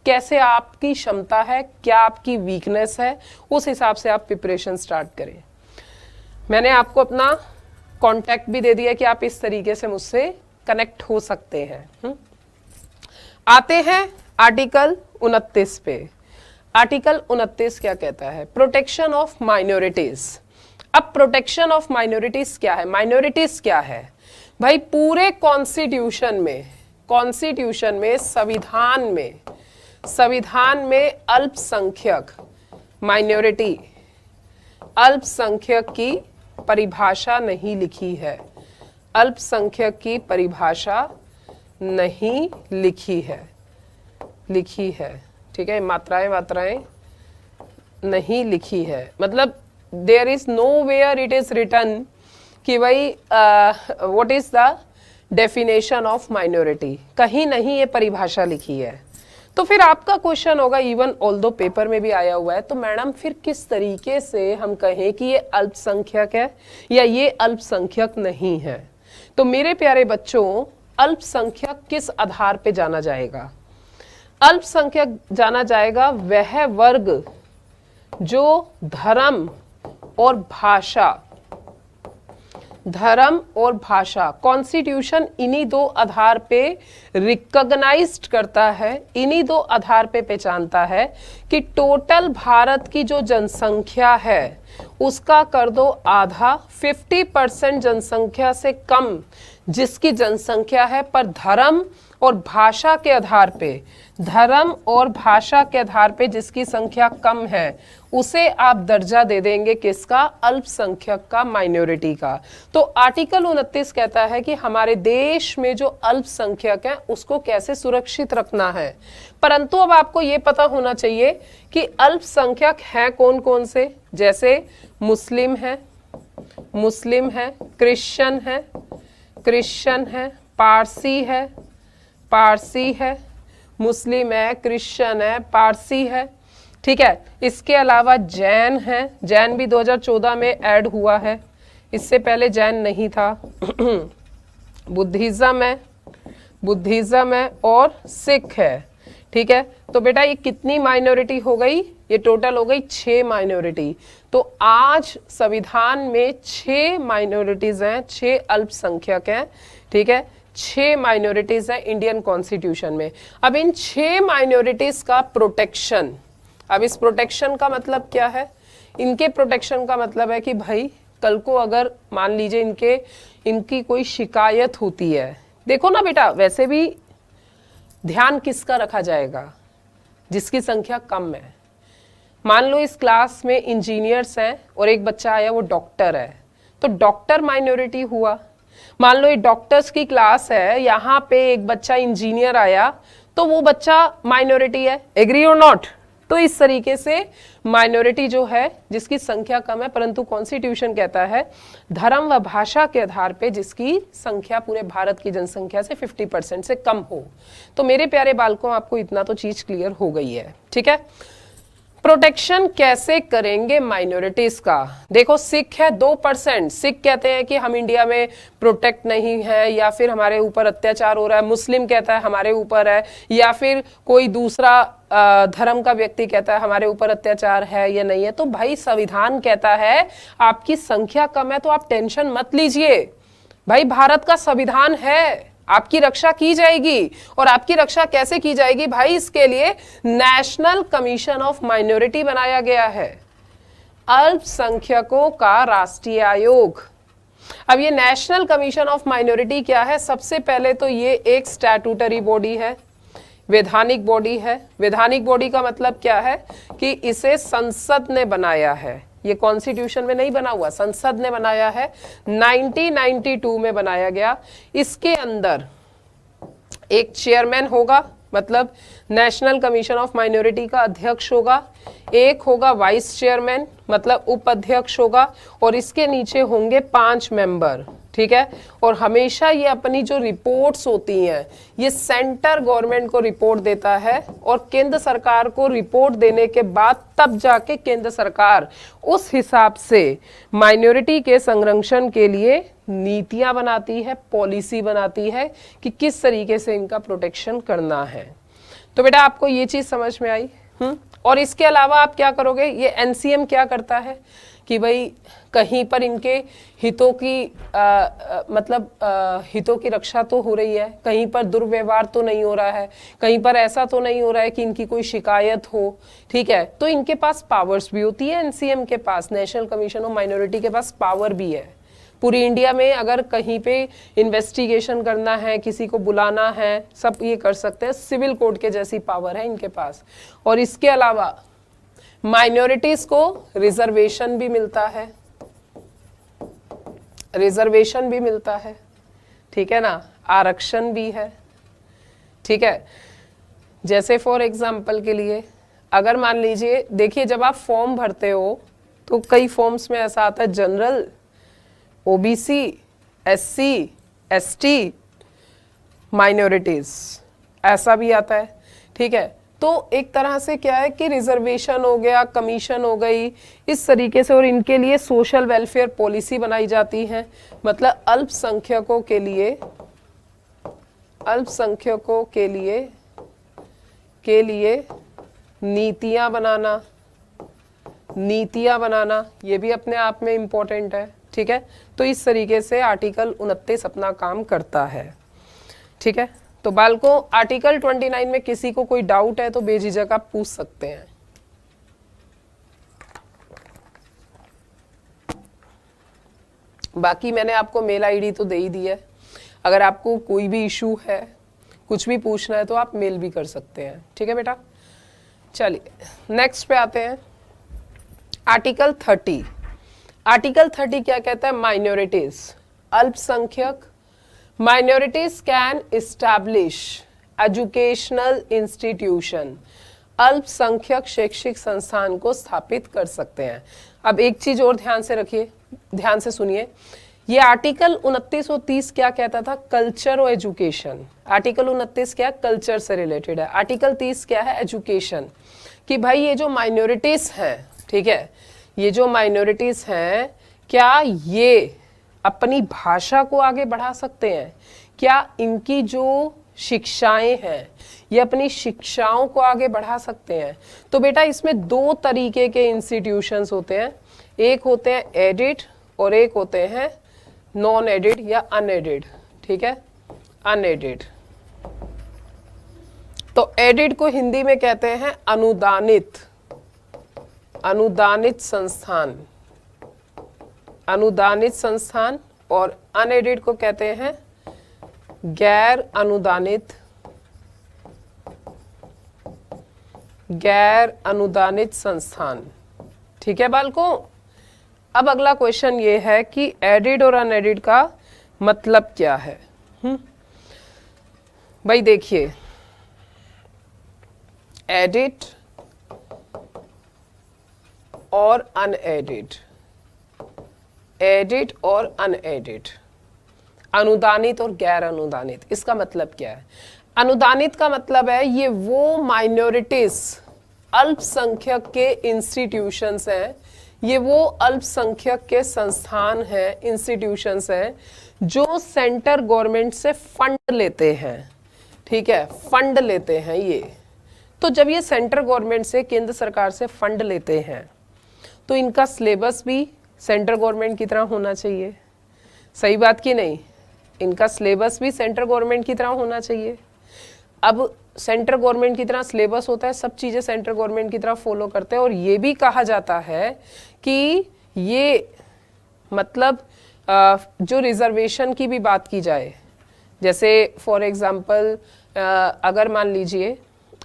कैसे आपकी क्षमता है, क्या आपकी वीकनेस है, उस हिसाब से आप प्रिपरेशन स्टार्ट करें। मैंने आपको अपना कांटेक्ट भी दे दिया कि आप इस तरीके से मुझसे कनेक्ट हो सकते हैं। आते हैं आर्टिकल 29 पे। आर्टिकल 29 क्या कहता है? Protection of minorities. अब प्रोटेक्शन ऑफ माइनॉरिटीज क्या है? माइनॉरिटीज क्या है भाई? पूरे कॉन्स्टिट्यूशन में संविधान में अल्पसंख्यक, माइनॉरिटी, अल्पसंख्यक की परिभाषा नहीं लिखी है, अल्पसंख्यक की परिभाषा नहीं लिखी है, ठीक है, मात्राएं नहीं लिखी है। मतलब there is no where it is written कि भाई what is the definition of minority, कहीं नहीं ये परिभाषा लिखी है। तो फिर आपका क्वेश्चन होगा, इवन ऑल्दो पेपर में भी आया हुआ है, तो मैडम फिर किस तरीके से हम कहें कि ये अल्पसंख्यक है या ये अल्पसंख्यक नहीं है? तो मेरे प्यारे बच्चों, अल्पसंख्यक किस आधार पे जाना जाएगा? अल्पसंख्यक जाना जाएगा वह वर्ग जो धर्म और भाषा कॉन्स्टिट्यूशन इन्हीं दो आधार पे रिकॉग्नाइज्ड करता है, इन्हीं दो आधार पे पहचानता है कि टोटल भारत की जो जनसंख्या है उसका कर दो आधा, 50% जनसंख्या से कम जिसकी जनसंख्या है, पर धर्म और भाषा के आधार पे जिसकी संख्या कम है, उसे आप दर्जा दे देंगे किसका? अल्पसंख्यक का, माइनॉरिटी का। तो आर्टिकल 29 कहता है कि हमारे देश में जो अल्पसंख्यक है उसको कैसे सुरक्षित रखना है। परंतु अब आपको ये पता होना चाहिए कि अल्पसंख्यक हैं कौन कौन से, जैसे मुस्लिम है, क्रिश्चियन है, पारसी है, मुस्लिम है, क्रिश्चियन है, पारसी है, ठीक है। इसके अलावा जैन है, जैन भी 2014 में ऐड हुआ है, इससे पहले जैन नहीं था। बुद्धिज्म है और सिख है, ठीक है। तो बेटा ये कितनी माइनॉरिटी हो गई? ये टोटल हो गई 6 माइनॉरिटी। तो आज संविधान में 6 माइनॉरिटीज हैं, 6 अल्पसंख्यक हैं, ठीक है, 6 माइनॉरिटीज हैं इंडियन कॉन्स्टिट्यूशन में। अब इन 6 माइनॉरिटीज का प्रोटेक्शन, अब इस प्रोटेक्शन का मतलब क्या है? इनके प्रोटेक्शन का मतलब है कि भाई कल को अगर मान लीजिए इनकी कोई शिकायत होती है, देखो ना बेटा, वैसे भी ध्यान किसका रखा जाएगा? जिसकी संख्या कम है। मान लो इस क्लास में इंजीनियर्स हैं और एक बच्चा आया वो डॉक्टर है, तो डॉक्टर माइनॉरिटी हुआ। मान लो ये डॉक्टर्स की क्लास है, यहाँ पे एक बच्चा इंजीनियर आया, तो वो बच्चा माइनॉरिटी है। एग्री और नॉट? तो इस तरीके से माइनॉरिटी जो है जिसकी संख्या कम है, परंतु कॉन्स्टिट्यूशन कहता है धर्म व भाषा के आधार पे जिसकी संख्या पूरे भारत की जनसंख्या से 50% से कम हो। तो मेरे प्यारे बालकों, आपको इतना तो चीज क्लियर हो गई है, ठीक है। प्रोटेक्शन कैसे करेंगे माइनॉरिटीज का? देखो, सिख है 2%, सिख कहते हैं कि हम इंडिया में प्रोटेक्ट नहीं है, या फिर हमारे ऊपर अत्याचार हो रहा है। मुस्लिम कहता है हमारे ऊपर है, या फिर कोई दूसरा धर्म का व्यक्ति कहता है हमारे ऊपर अत्याचार है या नहीं है। तो भाई संविधान कहता है आपकी संख्या कम है तो आप टेंशन मत लीजिए, भाई भारत का संविधान है, आपकी रक्षा की जाएगी। और आपकी रक्षा कैसे की जाएगी भाई? इसके लिए नेशनल कमीशन ऑफ माइनॉरिटी बनाया गया है, अल्पसंख्यकों का राष्ट्रीय आयोग। अब ये नेशनल कमीशन ऑफ माइनॉरिटी क्या है? सबसे पहले तो ये एक स्टैट्यूटरी बॉडी है, वैधानिक बॉडी है। वैधानिक बॉडी का मतलब क्या है कि इसे संसद ने बनाया है, ये कॉन्स्टिट्यूशन में नहीं बना हुआ, संसद ने बनाया है, 1992 में बनाया गया। इसके अंदर एक चेयरमैन होगा, मतलब नेशनल कमीशन ऑफ माइनॉरिटी का अध्यक्ष होगा, एक होगा वाइस चेयरमैन मतलब उपाध्यक्ष होगा, और इसके नीचे होंगे 5 मेंबर, ठीक है। और हमेशा ये अपनी जो रिपोर्ट्स होती हैं ये सेंटर गवर्नमेंट को रिपोर्ट देता है, और केंद्र सरकार को रिपोर्ट देने के बाद तब जाके केंद्र सरकार उस हिसाब से माइनॉरिटी के संरक्षण के लिए नीतियां बनाती है, पॉलिसी बनाती है कि किस तरीके से इनका प्रोटेक्शन करना है। तो बेटा आपको ये चीज समझ में आई? और इसके अलावा आप क्या करोगे? ये एनसीएम क्या करता है कि भाई कहीं पर इनके हितों की हितों की रक्षा तो हो रही है, कहीं पर दुर्व्यवहार तो नहीं हो रहा है, कहीं पर ऐसा तो नहीं हो रहा है कि इनकी कोई शिकायत हो, ठीक है। तो इनके पास पावर्स भी होती है, एनसीएम के पास, नेशनल कमीशन ऑफ माइनॉरिटी के पास पावर भी है। पूरी इंडिया में अगर कहीं पे इन्वेस्टिगेशन करना है, किसी को बुलाना है, सब ये कर सकते हैं, सिविल कोर्ट के जैसी पावर है इनके पास। और इसके अलावा माइनॉरिटीज को रिजर्वेशन भी मिलता है, रिजर्वेशन भी मिलता है, ठीक है ना, आरक्षण भी है, ठीक है। जैसे फॉर एग्जाम्पल के लिए अगर मान लीजिए, देखिए जब आप फॉर्म भरते हो तो कई फॉर्म्स में ऐसा आता है general, OBC, SC, ST, minorities, ऐसा भी आता है, ठीक है। तो एक तरह से क्या है कि रिजर्वेशन हो गया, कमीशन हो गई, इस तरीके से, और इनके लिए सोशल वेलफेयर पॉलिसी बनाई जाती है, मतलब अल्पसंख्यकों के लिए, अल्पसंख्यकों के लिए नीतियां बनाना, ये भी अपने आप में इम्पोर्टेंट है, ठीक है। तो इस तरीके से आर्टिकल 29 अपना काम करता है, ठीक है। तो बालकों, आर्टिकल 29 में किसी को कोई डाउट है तो बेझिझक आप पूछ सकते हैं। बाकी मैंने आपको मेल आईडी तो दे ही दी है, अगर आपको कोई भी इशू है, कुछ भी पूछना है तो आप मेल भी कर सकते हैं, ठीक है बेटा। चलिए नेक्स्ट पे आते हैं, आर्टिकल 30। आर्टिकल 30 क्या कहता है? माइनॉरिटीज, अल्पसंख्यक। Minorities can establish educational institution, अल्पसंख्यक शैक्षिक संस्थान को स्थापित कर सकते हैं। अब एक चीज और ध्यान से रखिए, ध्यान से सुनिए, ये आर्टिकल 29 और 30 क्या कहता था? कल्चर और एजुकेशन। आर्टिकल 29 क्या? कल्चर से रिलेटेड है। आर्टिकल 30 क्या है? एजुकेशन। कि भाई ये जो माइनॉरिटीज हैं, ठीक है, ये जो माइनॉरिटीज हैं, क्या ये अपनी भाषा को आगे बढ़ा सकते हैं? क्या इनकी जो शिक्षाएं हैं ये अपनी शिक्षाओं को आगे बढ़ा सकते हैं? तो बेटा इसमें 2 तरीके के इंस्टीट्यूशंस होते हैं, एक होते हैं एडिड और एक होते हैं नॉन एडिड या अनएडिड, ठीक है, अनएडिड। तो एडिड को हिंदी में कहते हैं अनुदानित, अनुदानित संस्थान, अनुदानित संस्थान, और अनएडिड को कहते हैं गैर अनुदानित, गैर अनुदानित संस्थान, ठीक है बालकों। अब अगला क्वेश्चन ये है कि एडिड और अनएडिड का मतलब क्या है? भाई देखिए, एडिड और अनएडिड, एडिड और अनएडिड, अनुदानित और गैर अनुदानित, इसका मतलब क्या है? अनुदानित का मतलब है ये वो माइनॉरिटीज, अल्पसंख्यक के इंस्टीट्यूशंस हैं, ये वो अल्पसंख्यक के संस्थान हैं, इंस्टीट्यूशंस हैं जो सेंटर गवर्नमेंट से फंड लेते हैं। ठीक है, फंड लेते हैं ये। तो जब ये सेंटर गवर्नमेंट से, केंद्र सरकार से फंड लेते हैं तो इनका सिलेबस भी सेंटर गवर्नमेंट की तरह होना चाहिए। सही बात की नहीं? इनका सिलेबस भी सेंटर गवर्नमेंट की तरह होना चाहिए। अब सेंटर गवर्नमेंट की तरह सिलेबस होता है, सब चीज़ें सेंटर गवर्नमेंट की तरह फॉलो करते हैं। और ये भी कहा जाता है कि ये मतलब जो रिजर्वेशन की भी बात की जाए, जैसे फॉर एग्जांपल अगर मान लीजिए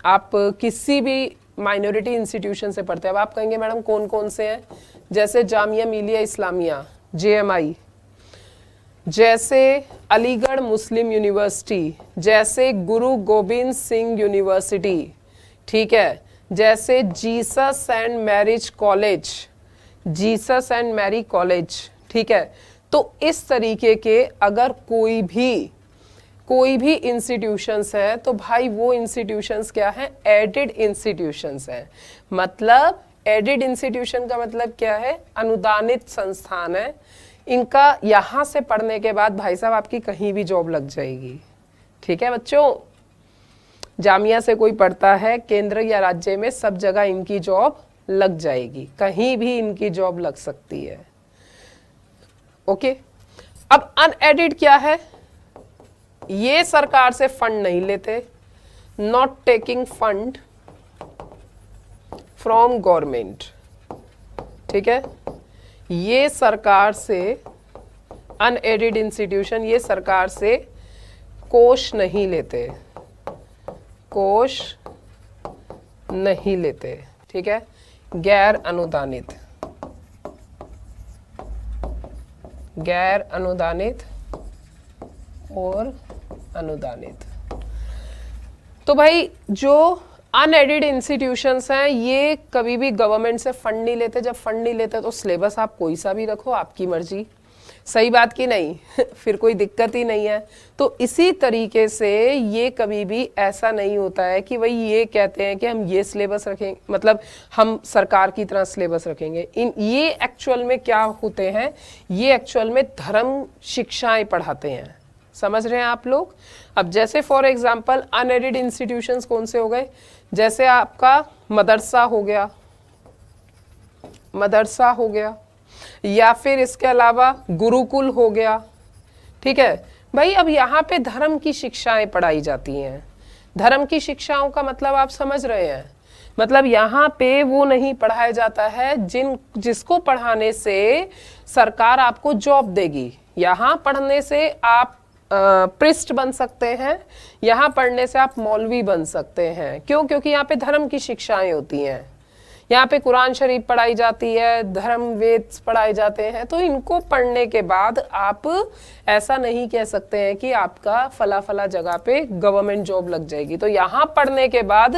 आप किसी भी माइनॉरिटी इंस्टीट्यूशन से पढ़ते हैं, अब आप कहेंगे मैडम कौन कौन से हैं, जैसे जामिया मिलिया इस्लामिया JMI, जैसे अलीगढ़ मुस्लिम यूनिवर्सिटी, जैसे गुरु गोबिंद सिंह यूनिवर्सिटी, ठीक है, जैसे Jesus and Mary's college, Jesus and Mary college, ठीक है। तो इस तरीके के अगर कोई भी इंस्टीट्यूशंस है तो भाई वो इंस्टीट्यूशंस क्या है, एडेड इंस्टीट्यूशंस हैं। मतलब एडेड इंस्टीट्यूशन का मतलब क्या है, अनुदानित संस्थान है। इनका यहाँ से पढ़ने के बाद भाई साहब आपकी कहीं भी जॉब लग जाएगी। ठीक है बच्चों, जामिया से कोई पढ़ता है केंद्र या राज्य में, सब जगह इनकी जॉब लग जाएगी, कहीं भी इनकी जॉब लग सकती है। ओके, अब अनएडेड क्या है, ये सरकार से फंड नहीं लेते, not taking fund from government. ठीक है, ये सरकार से, अनएडेड इंस्टीट्यूशन ये सरकार से कोष नहीं लेते, कोष नहीं लेते। ठीक है, गैर अनुदानित, गैर अनुदानित और अनुदानित। तो भाई जो अनएडेड इंस्टीट्यूशंस हैं ये कभी भी गवर्नमेंट से फंड नहीं लेते। जब फंड नहीं लेते तो सिलेबस आप कोई सा भी रखो, आपकी मर्जी। सही बात की नहीं फिर कोई दिक्कत ही नहीं है। तो इसी तरीके से ये कभी भी ऐसा नहीं होता है कि भाई ये कहते हैं कि हम ये सिलेबस रखेंगे, मतलब हम सरकार की तरह सिलेबस रखेंगे। ये एक्चुअल में क्या होते हैं, ये एक्चुअल में धर्म शिक्षाएं पढ़ाते हैं। समझ रहे हैं आप लोग? अब जैसे फॉर एग्जांपल अनएडेड इंस्टीट्यूशंस कौन से हो गए, जैसे आपका मदरसा हो गया, मदरसा हो गया, या फिर इसके अलावा गुरुकुल हो गया। ठीक है भाई, अब यहाँ पे धर्म की शिक्षाएं पढ़ाई जाती हैं। धर्म की शिक्षाओं का मतलब आप समझ रहे हैं, मतलब यहाँ पे वो नहीं पढ़ाया जाता है जिसको पढ़ाने से सरकार आपको जॉब देगी। यहाँ पढ़ने से आप प्रिस्ट बन सकते हैं, यहाँ पढ़ने से आप मौलवी बन सकते हैं। क्यों? क्योंकि यहाँ पे धर्म की शिक्षाएं होती हैं, यहाँ पे कुरान शरीफ पढ़ाई जाती है, धर्म वेद पढ़ाए जाते हैं। तो इनको पढ़ने के बाद आप ऐसा नहीं कह सकते हैं कि आपका फला फला जगह पे गवर्नमेंट जॉब लग जाएगी। तो यहाँ पढ़ने के बाद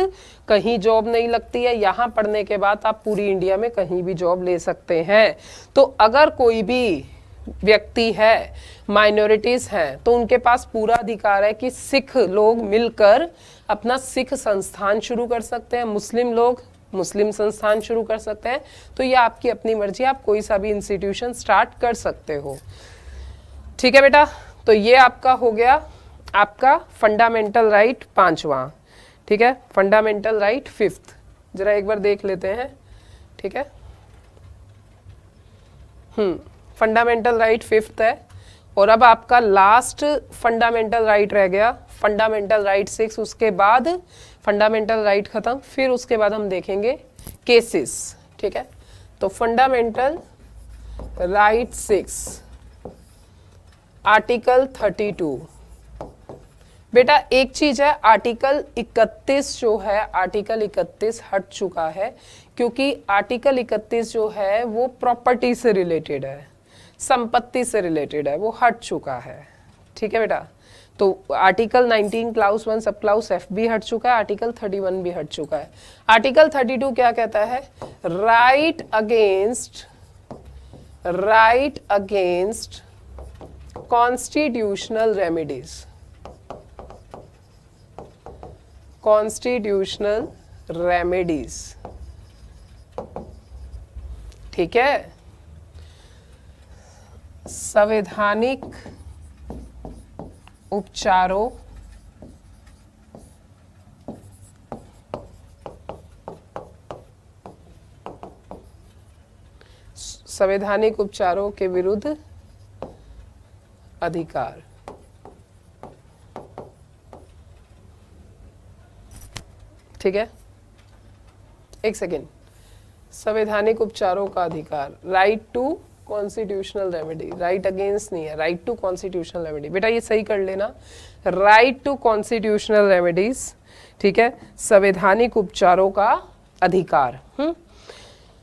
कहीं जॉब नहीं लगती है, यहाँ पढ़ने के बाद आप पूरी इंडिया में कहीं भी जॉब ले सकते हैं। तो अगर कोई भी व्यक्ति है, माइनॉरिटीज हैं, तो उनके पास पूरा अधिकार है कि सिख लोग मिलकर अपना सिख संस्थान शुरू कर सकते हैं, मुस्लिम लोग मुस्लिम संस्थान शुरू कर सकते हैं। तो ये आपकी अपनी मर्जी, आप कोई सा भी इंस्टीट्यूशन स्टार्ट कर सकते हो। ठीक है बेटा, तो ये आपका हो गया आपका फंडामेंटल राइट 5वां। ठीक है, फंडामेंटल राइट 5th जरा एक बार देख लेते हैं। ठीक है, फंडामेंटल राइट 5th है। और अब आपका लास्ट फंडामेंटल राइट रह गया, फंडामेंटल राइट 6। उसके बाद फंडामेंटल राइट खत्म, फिर उसके बाद हम देखेंगे केसेस। ठीक है, तो फंडामेंटल राइट 6 आर्टिकल 32। बेटा एक चीज है, आर्टिकल 31 जो है, आर्टिकल 31 हट चुका है, क्योंकि आर्टिकल 31 जो है वो प्रॉपर्टी से रिलेटेड है, संपत्ति से रिलेटेड है, वो हट चुका है। ठीक है बेटा, तो आर्टिकल 19 क्लाउस 1 सब क्लाउस F भी हट चुका है, आर्टिकल 31 भी हट चुका है। आर्टिकल 32 क्या कहता है, right against constitutional remedies, constitutional remedies. ठीक है, संवैधानिक उपचारों संवैधानिक उपचारों के विरुद्ध अधिकार। ठीक है, एक सेकेंड। संवैधानिक उपचारों का अधिकार, right to constitutional remedy, right against नहीं है, राइट टू कॉन्स्टिट्यूशनल रेमेडी। बेटा ये सही कर लेना, राइट टू कॉन्स्टिट्यूशनल रेमेडीज। ठीक है, संवैधानिक उपचारों का अधिकार।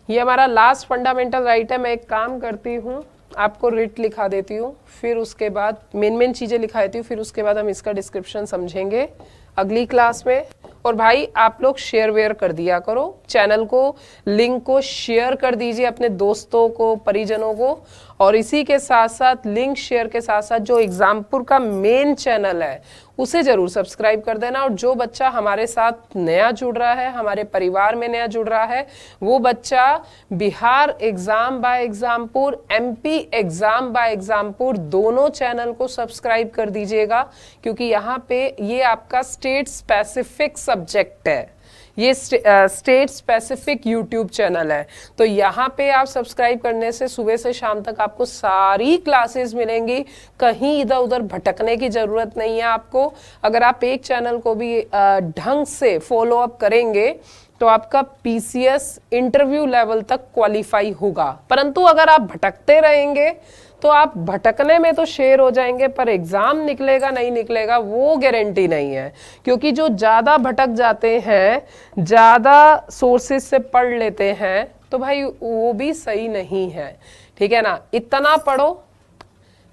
ये हमारा लास्ट फंडामेंटल राइट है। मैं एक काम करती हूँ, आपको रिट लिखा देती हूँ, फिर उसके बाद मेन चीजें लिखा देती हूँ, फिर उसके बाद हम इसका डिस्क्रिप्शन समझेंगे अगली क्लास में। और भाई आप लोग शेयर वेयर कर दिया करो चैनल को, लिंक को शेयर कर दीजिए अपने दोस्तों को, परिजनों को। और इसी के साथ साथ लिंक शेयर के साथ साथ जो एग्जामपुर का मेन चैनल है उसे जरूर सब्सक्राइब कर देना। और जो बच्चा हमारे साथ नया जुड़ रहा है, हमारे परिवार में नया जुड़ रहा है, वो बच्चा Bihar exam by Exampur, MP exam by Exampur दोनों चैनल को सब्सक्राइब कर दीजिएगा, क्योंकि यहाँ पे ये आपका स्टेट स्पेसिफिक सब्जेक्ट है, ये स्टेट स्पेसिफिक यूट्यूब चैनल है। तो यहाँ पे आप सब्सक्राइब करने से सुबह से शाम तक आपको सारी क्लासेस मिलेंगी, कहीं इधर उधर भटकने की जरूरत नहीं है आपको। अगर आप एक चैनल को भी ढंग से फॉलो अप करेंगे तो आपका पीसीएस इंटरव्यू लेवल तक क्वालिफाई होगा। परंतु अगर आप भटकते रहेंगे तो आप भटकने में तो शेर हो जाएंगे, पर एग्जाम निकलेगा नहीं निकलेगा वो गारंटी नहीं है। क्योंकि जो ज्यादा भटक जाते हैं, ज्यादा सोर्सेज से पढ़ लेते हैं, तो भाई वो भी सही नहीं है। ठीक है ना, इतना पढ़ो,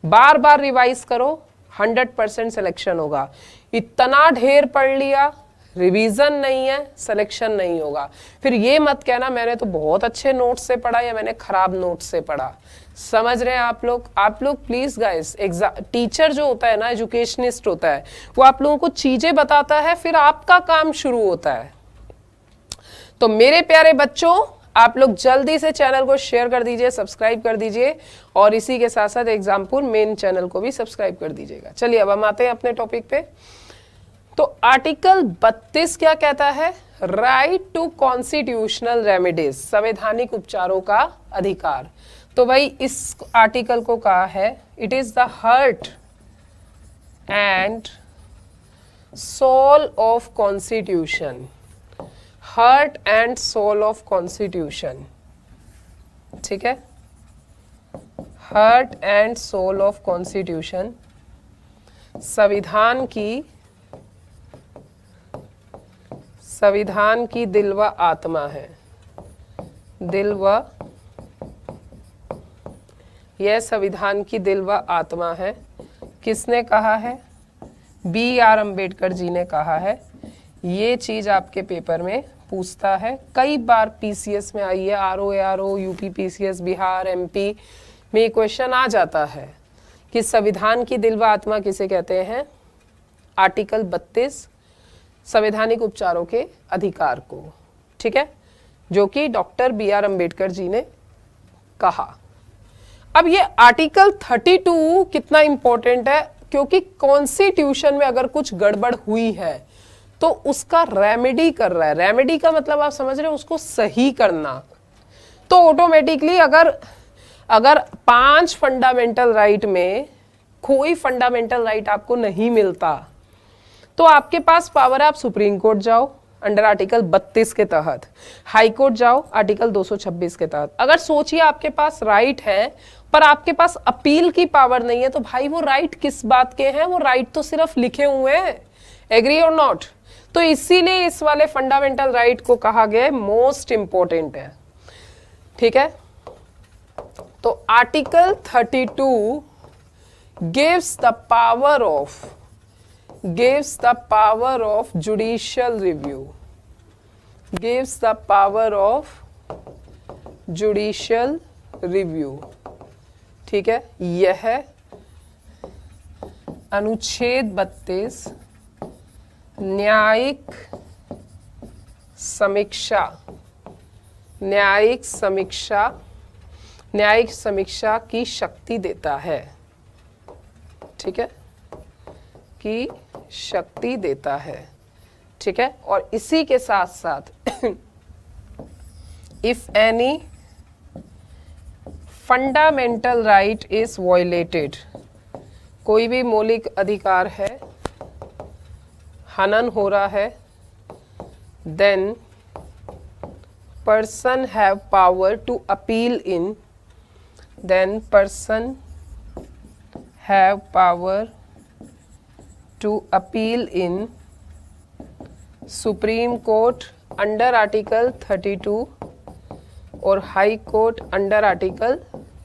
बार बार रिवाइज करो, 100% सिलेक्शन होगा। इतना ढेर पढ़ लिया, रिवीजन नहीं है, सिलेक्शन नहीं होगा। फिर ये मत कहना मैंने तो बहुत अच्छे नोट्स से पढ़ा या मैंने खराब नोट्स से पढ़ा। समझ रहे हैं आप लोग? आप लोग प्लीज गाइस, टीचर जो होता है ना, एजुकेशनिस्ट होता है, वो आप लोगों को चीजें बताता है, फिर आपका काम शुरू होता है। तो मेरे प्यारे बच्चों, आप लोग जल्दी से चैनल को शेयर कर दीजिए, सब्सक्राइब कर दीजिए, और इसी के साथ साथ एग्जामपुर मेन चैनल को भी सब्सक्राइब कर दीजिएगा। चलिए अब हम आते हैं अपने टॉपिक पे। तो आर्टिकल 32 क्या कहता है? राइट टू कॉन्स्टिट्यूशनल रेमेडीज, संवैधानिक उपचारों का अधिकार। तो भाई इस आर्टिकल को कहा है, it is the heart and soul of constitution, heart and soul of constitution. ठीक है, heart and soul of constitution संविधान की दिल व आत्मा है। दिल व, यह संविधान की दिल व आत्मा है। किसने कहा है? BR अम्बेडकर जी ने कहा है। ये चीज आपके पेपर में पूछता है, कई बार पीसीएस में आई है, RO ARO, UP PCS, Bihar, MP में क्वेश्चन आ जाता है कि संविधान की दिल व आत्मा किसे कहते हैं? आर्टिकल 32 संवैधानिक उपचारों के अधिकार को। ठीक है, जो कि डॉक्टर BR अम्बेडकर जी ने कहा। अब ये आर्टिकल 32 कितना इंपॉर्टेंट है, क्योंकि कॉन्स्टिट्यूशन में अगर कुछ गड़बड़ हुई है तो उसका रेमेडी कर रहा है। रेमेडी का मतलब आप समझ रहे हो, उसको सही करना। तो ऑटोमेटिकली अगर 5 फंडामेंटल राइट में कोई फंडामेंटल राइट आपको नहीं मिलता, तो आपके पास पावर है, आप सुप्रीम कोर्ट जाओ अंडर आर्टिकल 32 के तहत, हाई कोर्ट जाओ आर्टिकल 226 के तहत। अगर सोचिए आपके पास राइट है पर आपके पास अपील की पावर नहीं है, तो भाई वो राइट किस बात के हैं? वो राइट तो सिर्फ लिखे हुए हैं। एग्री और नॉट? तो इसीलिए इस वाले फंडामेंटल राइट को कहा गया है मोस्ट इंपॉर्टेंट है। ठीक है, तो article 32 gives the power of judicial review, gives the power of judicial review। ठीक है, यह अनुच्छेद 32 न्यायिक समीक्षा, न्यायिक समीक्षा, न्यायिक समीक्षा की शक्ति देता है, ठीक है, की शक्ति देता है, ठीक है। और इसी के साथ साथ if any fundamental right is violated, कोई भी मौलिक अधिकार है हनन हो रहा है, then person have power to appeal in, then person have power to appeal in supreme court under article 32 और हाई कोर्ट अंडर आर्टिकल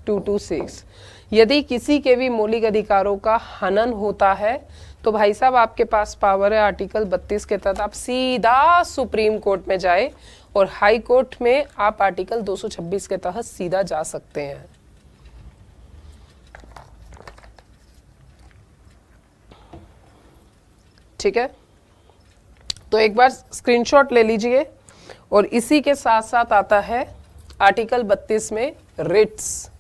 226। यदि किसी के भी मौलिक अधिकारों का हनन होता है तो भाई साहब आपके पास पावर है आर्टिकल 32 के तहत आप सीधा सुप्रीम कोर्ट में जाए, और हाई कोर्ट में आप आर्टिकल 226 के तहत सीधा जा सकते हैं। ठीक है, तो एक बार स्क्रीनशॉट ले लीजिए। और इसी के साथ साथ आता है आर्टिकल 32 में रिट्स,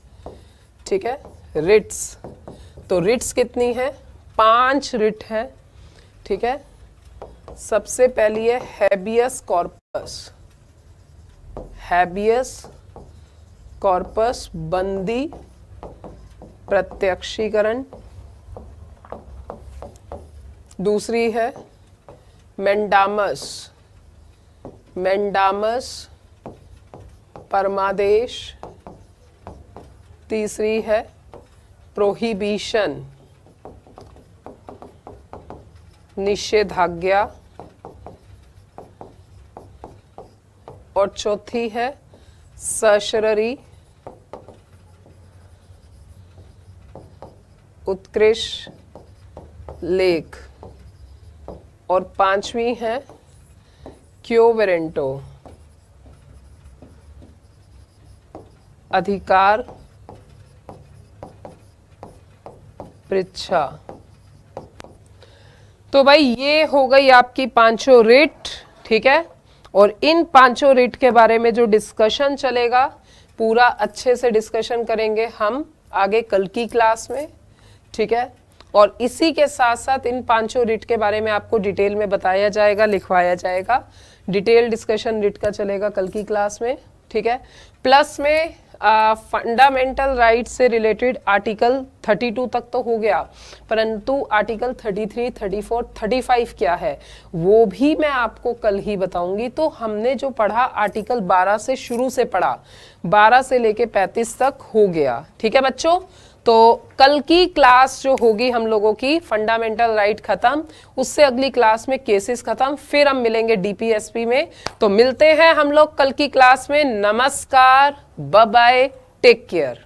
ठीक है, रिट्स। तो रिट्स कितनी है? 5 रिट है, ठीक है। सबसे पहली है हैबियस कॉर्पस, हैबियस कॉर्पस बंदी प्रत्यक्षीकरण। दूसरी है मेंडामस, मेंडामस परमादेश। तीसरी है प्रोहिबिशन, निषेधाज्ञा। और चौथी है सशररी उत्कृष्ट लेख। और 5वीं है क्यो वेरेंटो, अधिकार पृच्छा। तो भाई ये हो गई आपकी 5 रिट, ठीक है। और इन 5 रिट के बारे में जो डिस्कशन चलेगा पूरा अच्छे से डिस्कशन करेंगे हम आगे कल की क्लास में, ठीक है। और इसी के साथ साथ इन 5 रिट के बारे में आपको डिटेल में बताया जाएगा, लिखवाया जाएगा। डिटेल डिस्कशन रिट का चलेगा कल की क्लास में, ठीक है। प्लस में फंडामेंटल राइट से रिलेटेड आर्टिकल 32 तक तो हो गया, परंतु आर्टिकल 33, 34, 35 क्या है वो भी मैं आपको कल ही बताऊंगी। तो हमने जो पढ़ा आर्टिकल 12 से शुरू से पढ़ा, 12 से लेके 35 तक हो गया, ठीक है बच्चों। तो कल की क्लास जो होगी हम लोगों की फंडामेंटल राइट खत्म, उससे अगली क्लास में केसेस खत्म, फिर हम मिलेंगे डीपीएसपी में। तो मिलते हैं हम लोग कल की क्लास में। नमस्कार, बाय बाय, टेक केयर।